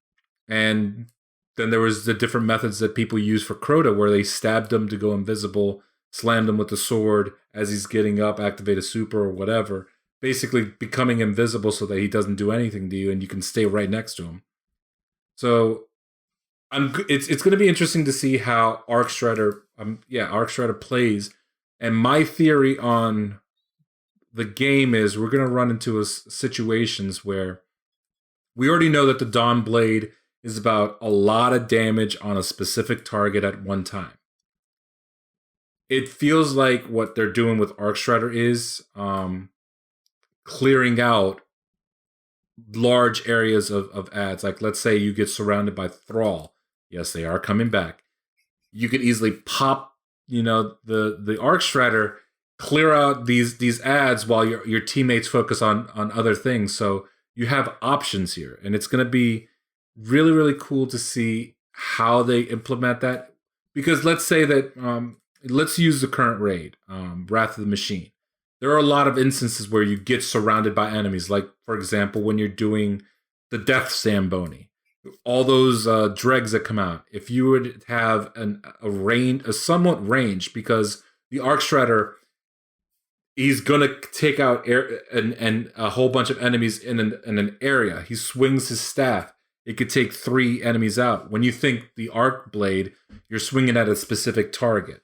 then there was the different methods that people use for Crota, where they stabbed him to go invisible, slammed him with the sword as he's getting up, activate a super or whatever, basically becoming invisible so that he doesn't do anything to you and you can stay right next to him. So it's going to be interesting to see how Arc Strider plays. And my theory on the game is we're going to run into situations where we already know that the Dawn Blade is about a lot of damage on a specific target at one time. It feels like what they're doing with Arc Strider is clearing out large areas of ads. Like, let's say you get surrounded by Thrall. Yes, they are coming back. You could easily pop, the Arc Strider, clear out these ads while your teammates focus on other things. So you have options here, and it's going to be really, really cool to see how they implement that. Because let's say that, let's use the current raid, Wrath of the Machine. There are a lot of instances where you get surrounded by enemies. Like, for example, when you're doing the Death Zamboni, all those dregs that come out. If you would have a somewhat range, because the Arc Strider, he's gonna take out and a whole bunch of enemies in an area. He swings his staff. It could take 3 enemies out. When you think the Arc Blade, you're swinging at a specific target.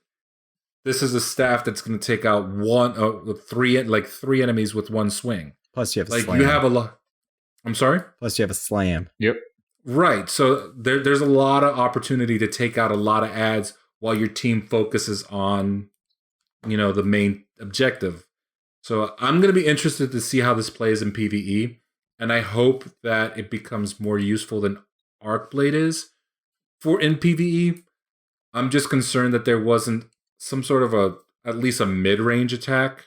This is a staff that's going to take out 3 enemies with one swing. Plus, you have like slam. You have a lot. I'm sorry. Plus, you have a slam. Yep. Right. So there's a lot of opportunity to take out a lot of ads while your team focuses on, the main objective. So I'm going to be interested to see how this plays in PvE, and I hope that it becomes more useful than Arcblade is in PvE. I'm just concerned that there wasn't some sort of at least a mid-range attack,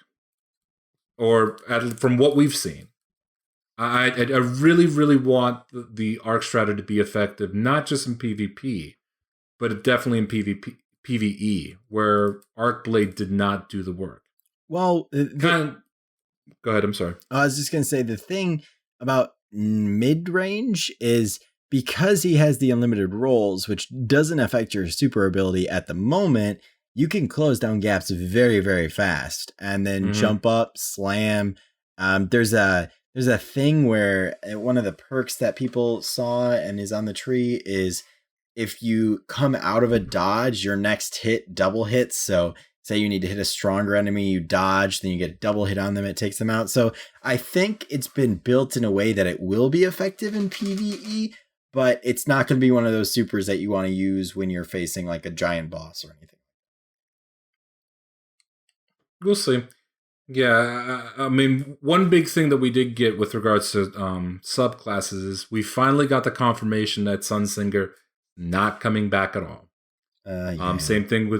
or from what we've seen. I really, really want the Arc Strider to be effective, not just in PvP, but definitely in PvE, where Arcblade did not do the work. Well, go ahead. I'm sorry. I was just going to say the thing about mid-range is because he has the unlimited rolls, which doesn't affect your super ability at the moment, you can close down gaps very, very fast and then jump up, slam. There's a thing where one of the perks that people saw and is on the tree is if you come out of a dodge, your next hit double hits. So say you need to hit a stronger enemy, you dodge, then you get a double hit on them, it takes them out. So I think it's been built in a way that it will be effective in PvE, but it's not going to be one of those supers that you want to use when you're facing like a giant boss or anything. We'll see. Yeah, I mean, one big thing that we did get with regards to subclasses is we finally got the confirmation that Sunsinger not coming back at all. Yeah. Same thing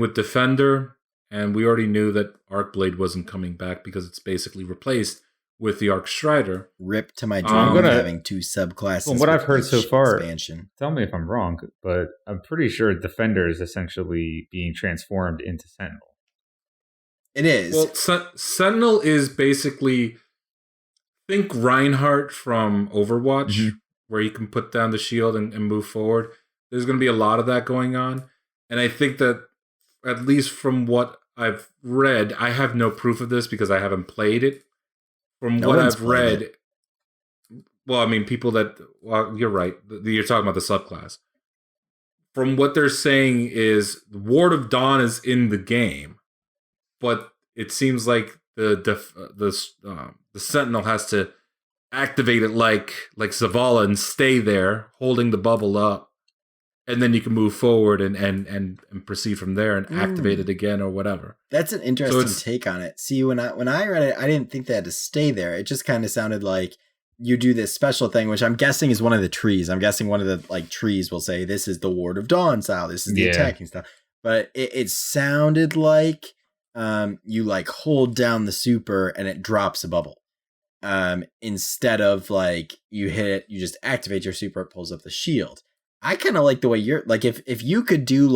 with Defender, and we already knew that Arcblade wasn't coming back because it's basically replaced with the Arc Strider. Rip to my dream of having 2 subclasses. Well, what I've heard so far, expansion. Tell me if I'm wrong, but I'm pretty sure Defender is essentially being transformed into Sentinel. It is. Well, Sentinel is basically, think Reinhardt from Overwatch, where you can put down the shield and move forward. There's going to be a lot of that going on. And I think that, at least from what I've read, I have no proof of this because I haven't played it. From what I've read, well, I mean, you're right. You're talking about the subclass. From what they're saying is Ward of Dawn is in the game, but it seems like the Sentinel has to activate it like Zavala and stay there, holding the bubble up, and then you can move forward and proceed from there and activate it again or whatever. That's an interesting take on it. See, when I read it, I didn't think they had to stay there. It just kind of sounded like you do this special thing, which I'm guessing is one of the trees. I'm guessing one of the trees will say, this is the Ward of Dawn style. This is the attacking style. But it sounded like you hold down the super and it drops a bubble. Instead of you hit it, you just activate your super, it pulls up the shield. I kind of like the way you're if you could do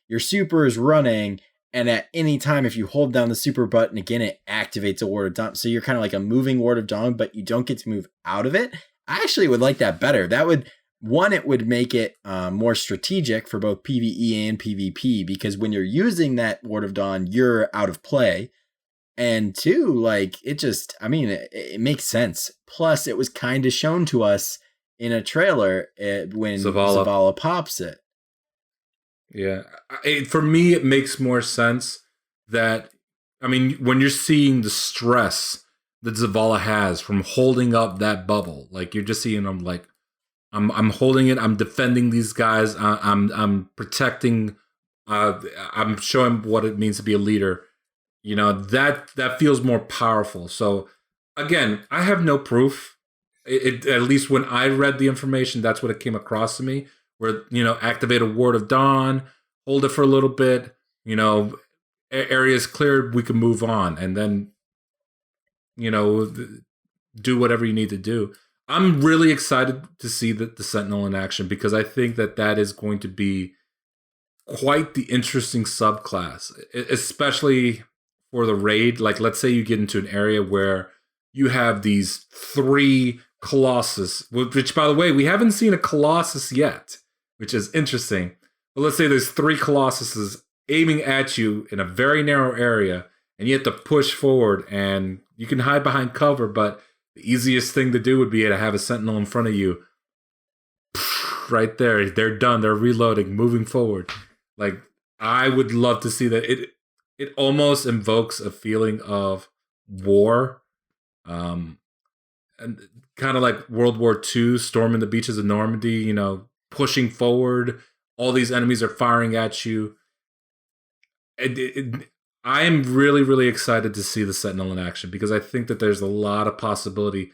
your super is running and at any time, if you hold down the super button again, it activates a Ward of Dawn. So you're kind of like a moving Ward of Dawn, but you don't get to move out of it. I actually would like that better. That would, one, it would make it more strategic for both PvE and PvP, because when you're using that Ward of Dawn, you're out of play. And 2, it makes sense. Plus, it was kind of shown to us in a trailer when Zavala pops it. Yeah. For me, it makes more sense that, I mean, when you're seeing the stress that Zavala has from holding up that bubble, like you're just seeing him like, I'm holding it, I'm defending these guys, I'm protecting, I'm showing what it means to be a leader. You know, that feels more powerful. So again, I have no proof. At least when I read the information, that's what it came across to me. Where, you know, activate a Ward of Dawn, hold it for a little bit, you know, areas cleared, we can move on, and then, you know, do whatever you need to do. I'm really excited to see the Sentinel in action, because I think that is going to be quite the interesting subclass, especially for the raid. Like, let's say you get into an area where you have these 3 Colossus, which, by the way, we haven't seen a Colossus yet, which is interesting. But let's say there's 3 Colossuses aiming at you in a very narrow area, and you have to push forward, and you can hide behind cover, but the easiest thing to do would be to have a Sentinel in front of you. Right there, they're done. They're reloading, moving forward. Like, I would love to see that. It almost invokes a feeling of war, and kind of like World War II, storming the beaches of Normandy. You know, pushing forward. All these enemies are firing at you. I am really, really excited to see the Sentinel in action, because I think that there's a lot of possibility.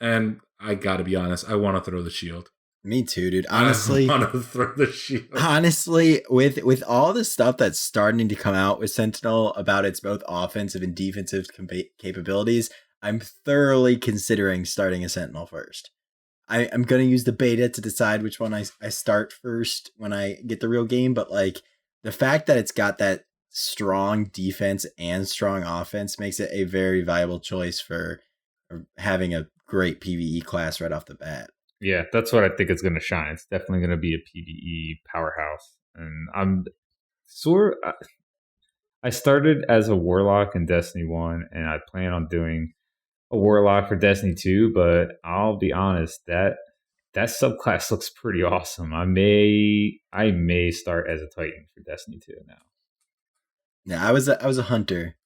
And I gotta be honest, I want to throw the shield. Me too, dude. Honestly, I want to throw the shield. Honestly, with all the stuff that's starting to come out with Sentinel about its both offensive and defensive capabilities, I'm thoroughly considering starting a Sentinel first. I'm going to use the beta to decide which one I start first when I get the real game, but like the fact that it's got that strong defense and strong offense makes it a very viable choice for having a great PvE class right off the bat. Yeah, that's what I think is going to shine. It's definitely going to be a PvE powerhouse. And I started as a Warlock in Destiny 1, and I plan on doing a Warlock for Destiny 2, but I'll be honest, that subclass looks pretty awesome. I may start as a Titan for Destiny 2 now. Yeah, I was a hunter.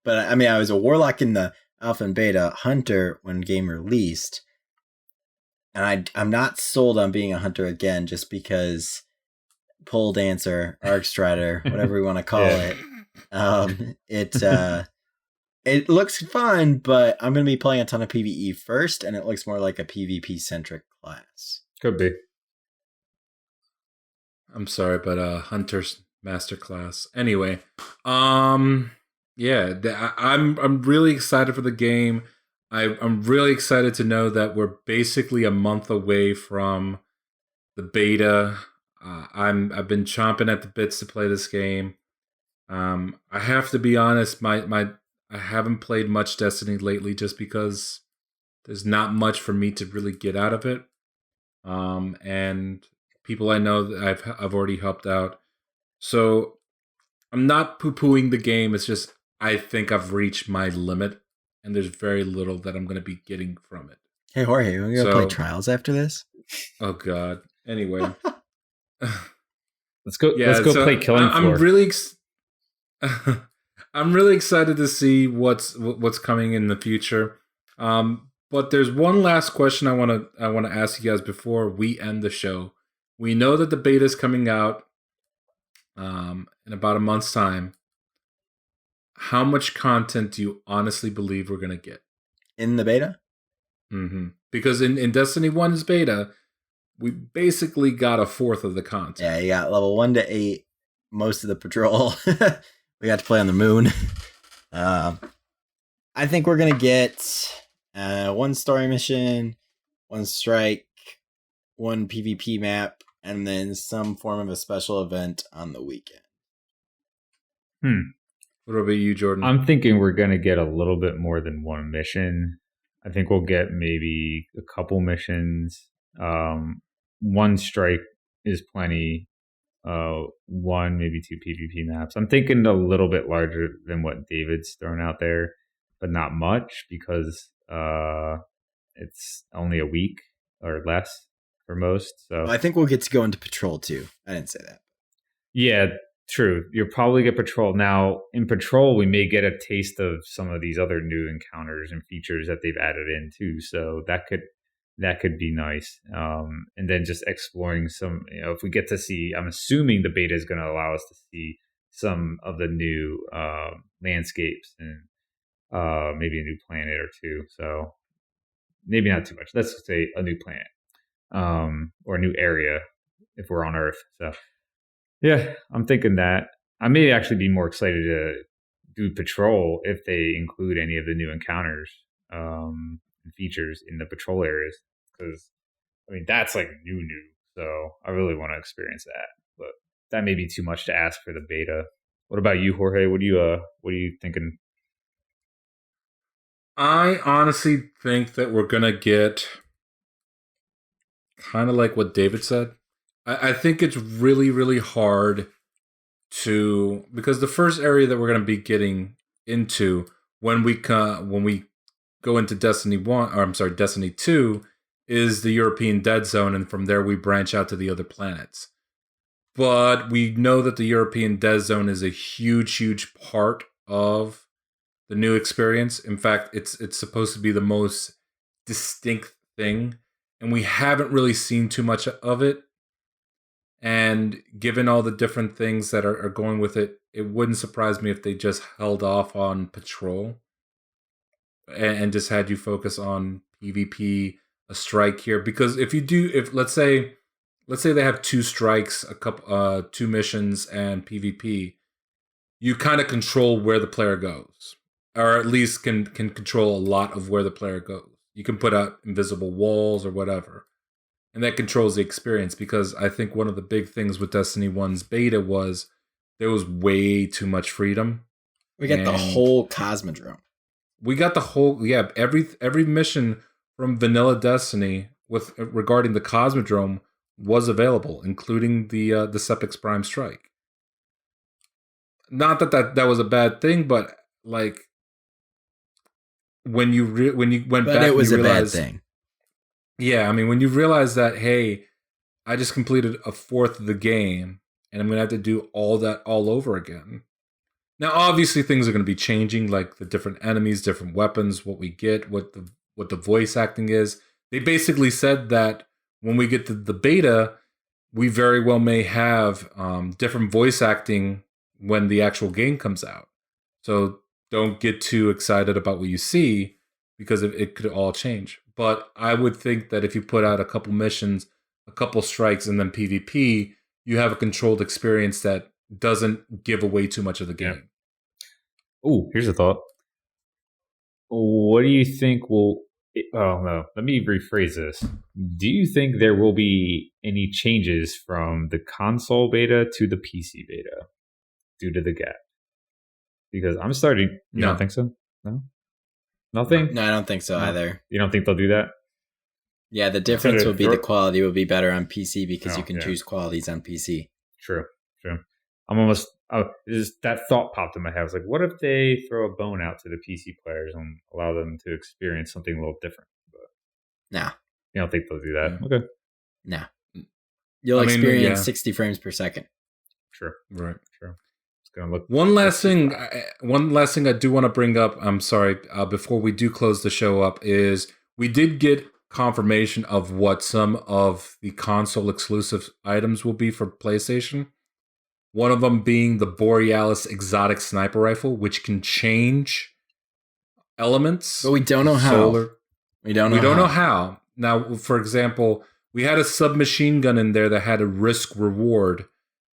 But I mean, I was a Warlock in the alpha and beta, hunter when game released. And I'm not sold on being a hunter again, just because pole dancer, arc strider, whatever we want to call it. It looks fun, but I'm going to be playing a ton of PvE first, and it looks more like a PvP centric class. Could be. I'm sorry, but Hunter's masterclass. Anyway, I'm really excited for the game. I'm really excited to know that we're basically a month away from the beta. I've been chomping at the bits to play this game. I have to be honest, I haven't played much Destiny lately, just because there's not much for me to really get out of it. And people I know that I've already helped out. So I'm not poo-pooing the game. It's just I think I've reached my limit, and there's very little that I'm going to be getting from it. Hey, Jorge, we're going to play Trials after this? Oh, God. Anyway. Let's go play Killing Floor. I'm really excited to see what's coming in the future. But there's one last question I want to ask you guys before we end the show. We know that the beta is coming out in about a month's time. How much content do you honestly believe we're going to get in the beta? Mm-hmm. Because in Destiny 1's beta, we basically got a fourth of the content. Yeah, you got level 1 to 8, most of the patrol. We got to play on the moon. I think we're going to get 1 story mission, 1 strike, 1 PvP map, and then some form of a special event on the weekend. What about you, Jordan? I'm thinking we're going to get a little bit more than 1 mission. I think we'll get maybe a couple missions. 1 strike is plenty. 1, maybe 2 PvP maps. I'm thinking a little bit larger than what David's thrown out there, but not much, because it's only a week. or less for most. So Well, I think we'll get to go into patrol too. I didn't say that. yeah, true. You'll probably get patrol. Now, in patrol, we may get a taste of some of these other new encounters and features that they've added in too. So that could be nice. And then just exploring some, if we get to see, I'm assuming the beta is going to allow us to see some of the new landscapes and maybe a new planet or two. So maybe not too much. Let's say a new planet or a new area if we're on Earth. So yeah, I'm thinking that I may actually be more excited to do patrol if they include any of the new encounters and features in the patrol areas. Because I mean that's like new, so I really want to experience that. But that may be too much to ask for the beta. What about you, Jorge? What are you thinking? I honestly think that we're gonna get kind of like what David said. I think it's really, really hard to, because the first area that we're gonna be getting into when we go into Destiny 1, or I'm sorry, Destiny 2, is the European Dead Zone, and from there we branch out to the other planets. But we know that the European Dead Zone is a huge, huge part of the new experience. In fact, it's supposed to be the most distinct thing, and we haven't really seen too much of it. And given all the different things that are going with it, it wouldn't surprise me if they just held off on patrol and just had you focus on PvP, a strike here. Because if let's say they have 2 strikes, two missions, and PvP, you kind of control where the player goes, or at least can control a lot of where the player goes. You can put out invisible walls or whatever, and that controls the experience. Because I think one of the big things with Destiny 1's beta was there was way too much freedom. We got the whole Cosmodrome. We got the whole, every mission from vanilla Destiny with regarding the Cosmodrome was available, including the Sepix Prime Strike. Not that was a bad thing, but like when you went But back, it was and a you realized, bad thing. Yeah, I mean, when you realize that, hey, I just completed a fourth of the game, and I'm gonna have to do all that all over again. Now, obviously, things are going to be changing, like the different enemies, different weapons, what we get, what the voice acting is. They basically said that when we get to the beta, we very well may have different voice acting when the actual game comes out. So don't get too excited about what you see, because it could all change. But I would think that if you put out a couple missions, a couple strikes, and then PvP, you have a controlled experience that doesn't give away too much of the game. Oh, here's a thought. What do you think will... Oh, no. Let me rephrase this. Do you think there will be any changes from the console beta to the PC beta due to the gap? Because I'm starting... You don't think so? No? Nothing? No, I don't think so either. You don't think they'll do that? Yeah, the difference will be the quality will be better on PC because you can choose qualities on PC. True. I'm almost... that thought popped in my head. I was like, what if they throw a bone out to the PC players and allow them to experience something a little different? But nah. You don't think they'll do that? Okay. Nah. You'll experience 60 frames per second. Sure. Right. Sure. It's gonna look... One last thing I do want to bring up, I'm sorry, before we do close the show up, is we did get confirmation of what some of the console exclusive items will be for PlayStation. One of them being the Borealis exotic sniper rifle, which can change elements. But we don't know how. We don't know how. Now, for example, we had a submachine gun in there that had a risk reward,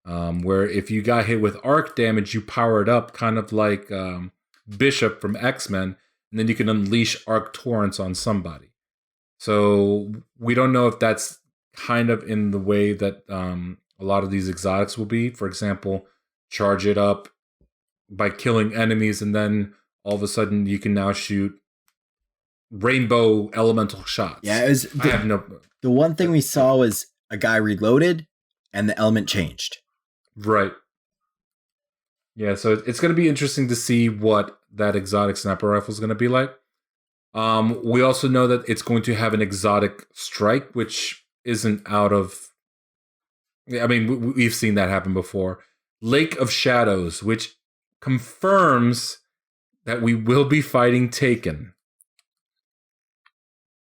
where if you got hit with arc damage, you power it up, kind of like Bishop from X-Men, and then you can unleash arc torrents on somebody. So we don't know if that's kind of in the way that a lot of these exotics will be. For example, charge it up by killing enemies, and then all of a sudden you can now shoot rainbow elemental shots. Yeah, it was the one thing we saw was a guy reloaded and the element changed. Right. Yeah, so it's going to be interesting to see what that exotic sniper rifle is going to be like. We also know that it's going to have an exotic strike, which isn't out of... I mean, we've seen that happen before. Lake of Shadows, which confirms that we will be fighting Taken.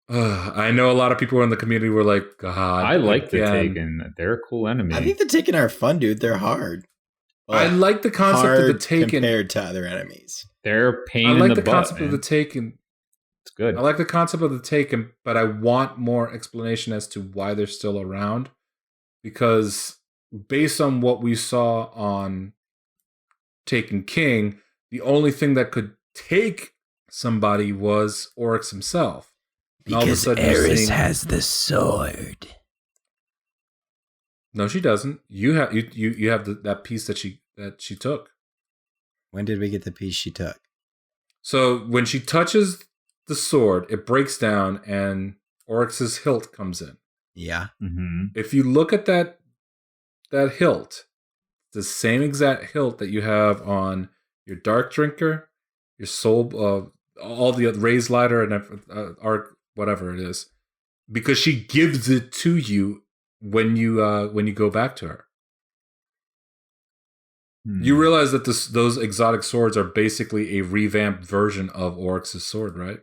I know a lot of people in the community were like, God. I like the Taken. They're a cool enemy. I think the Taken are fun, dude. They're hard. I like the concept of the Taken compared to other enemies. They're pain in the butt. I like the concept of the Taken. It's good. I like the concept of the Taken, but I want more explanation as to why they're still around. Because based on what we saw on Taken King, the only thing that could take somebody was Oryx himself. Because Eris has the sword. No, she doesn't. You have that piece that she took. When did we get the piece she took? So when she touches the sword, it breaks down and Oryx's hilt comes in. Yeah. Mm-hmm. If you look at that hilt, the same exact hilt that you have on your Dark Drinker, your Soul, all the Raised Lighter and Arc, whatever it is, because she gives it to you when you go back to her. You realize that those exotic swords are basically a revamped version of Oryx's sword, right?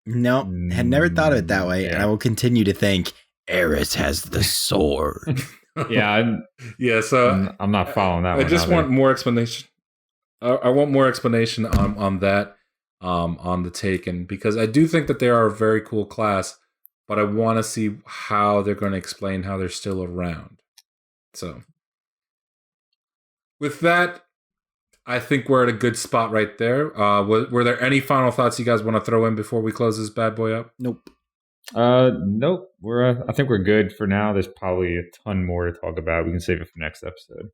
No, had never thought of it that way, and I will continue to think Eris has the sword. So I'm not following that. I just want more explanation. I want more explanation on that, on the Taken, because I do think that they are a very cool class, but I want to see how they're going to explain how they're still around. So, with that, I think we're at a good spot right there. Were there any final thoughts you guys want to throw in before we close this bad boy up? Nope. Nope. I think we're good for now. There's probably a ton more to talk about. We can save it for next episode.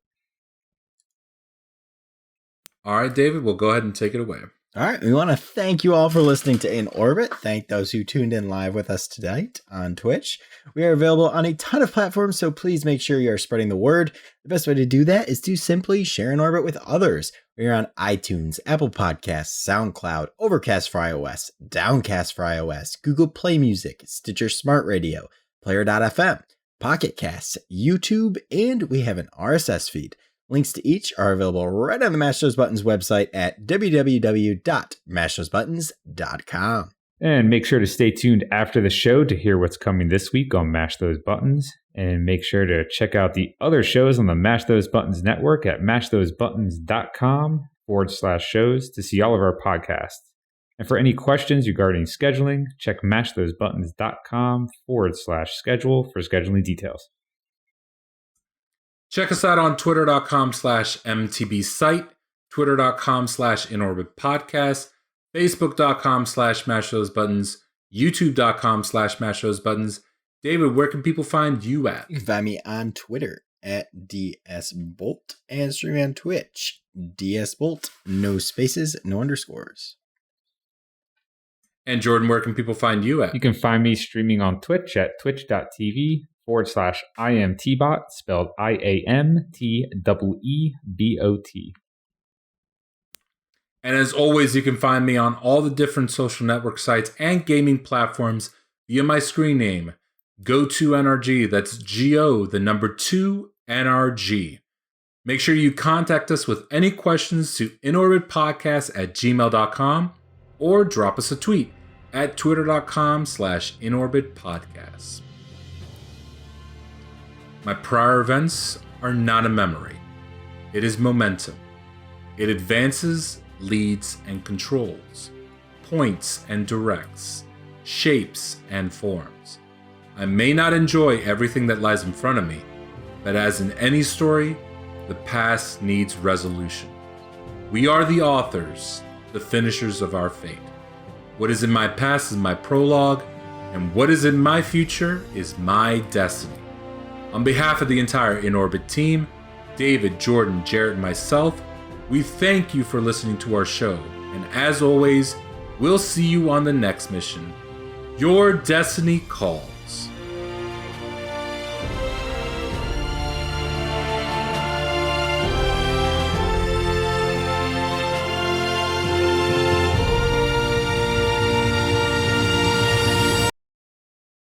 All right, David, we'll go ahead and take it away. All right. We want to thank you all for listening to In Orbit. Thank those who tuned in live with us tonight on Twitch. We are available on a ton of platforms, so please make sure you are spreading the word. The best way to do that is to simply share In Orbit with others. We are on iTunes, Apple Podcasts, SoundCloud, Overcast for iOS, Downcast for iOS, Google Play Music, Stitcher Smart Radio, Player.fm, Pocket Casts, YouTube, and we have an RSS feed. Links to each are available right on the Mash Those Buttons website at www.mashthosebuttons.com. And make sure to stay tuned after the show to hear what's coming this week on Mash Those Buttons. And make sure to check out the other shows on the Mash Those Buttons network at mashthosebuttons.com/shows to see all of our podcasts. And for any questions regarding scheduling, check mashthosebuttons.com/schedule for scheduling details. Check us out on twitter.com/mtbsite, twitter.com/inorbitpodcast, facebook.com/mashthosebuttons, youtube.com/mashthosebuttons. David, where can people find you at? You can find me on Twitter at dsbolt and stream on Twitch, dsbolt, no spaces, no underscores. And Jordan, where can people find you at? You can find me streaming on Twitch at twitch.tv/IamTbot, spelled IamTweebot. And as always, you can find me on all the different social network sites and gaming platforms via my screen name, Go2NRG. That's GO2NRG. Make sure you contact us with any questions to inorbitpodcast@gmail.com or drop us a tweet at twitter.com/inorbitpodcast. My prior events are not a memory. It is momentum. It advances, leads, and controls, points and directs, shapes and forms. I may not enjoy everything that lies in front of me, but as in any story, the past needs resolution. We are the authors, the finishers of our fate. What is in my past is my prologue, and what is in my future is my destiny. On behalf of the entire In Orbit team, David, Jordan, Jarrett, and myself, we thank you for listening to our show, and as always, we'll see you on the next mission. Your destiny calls.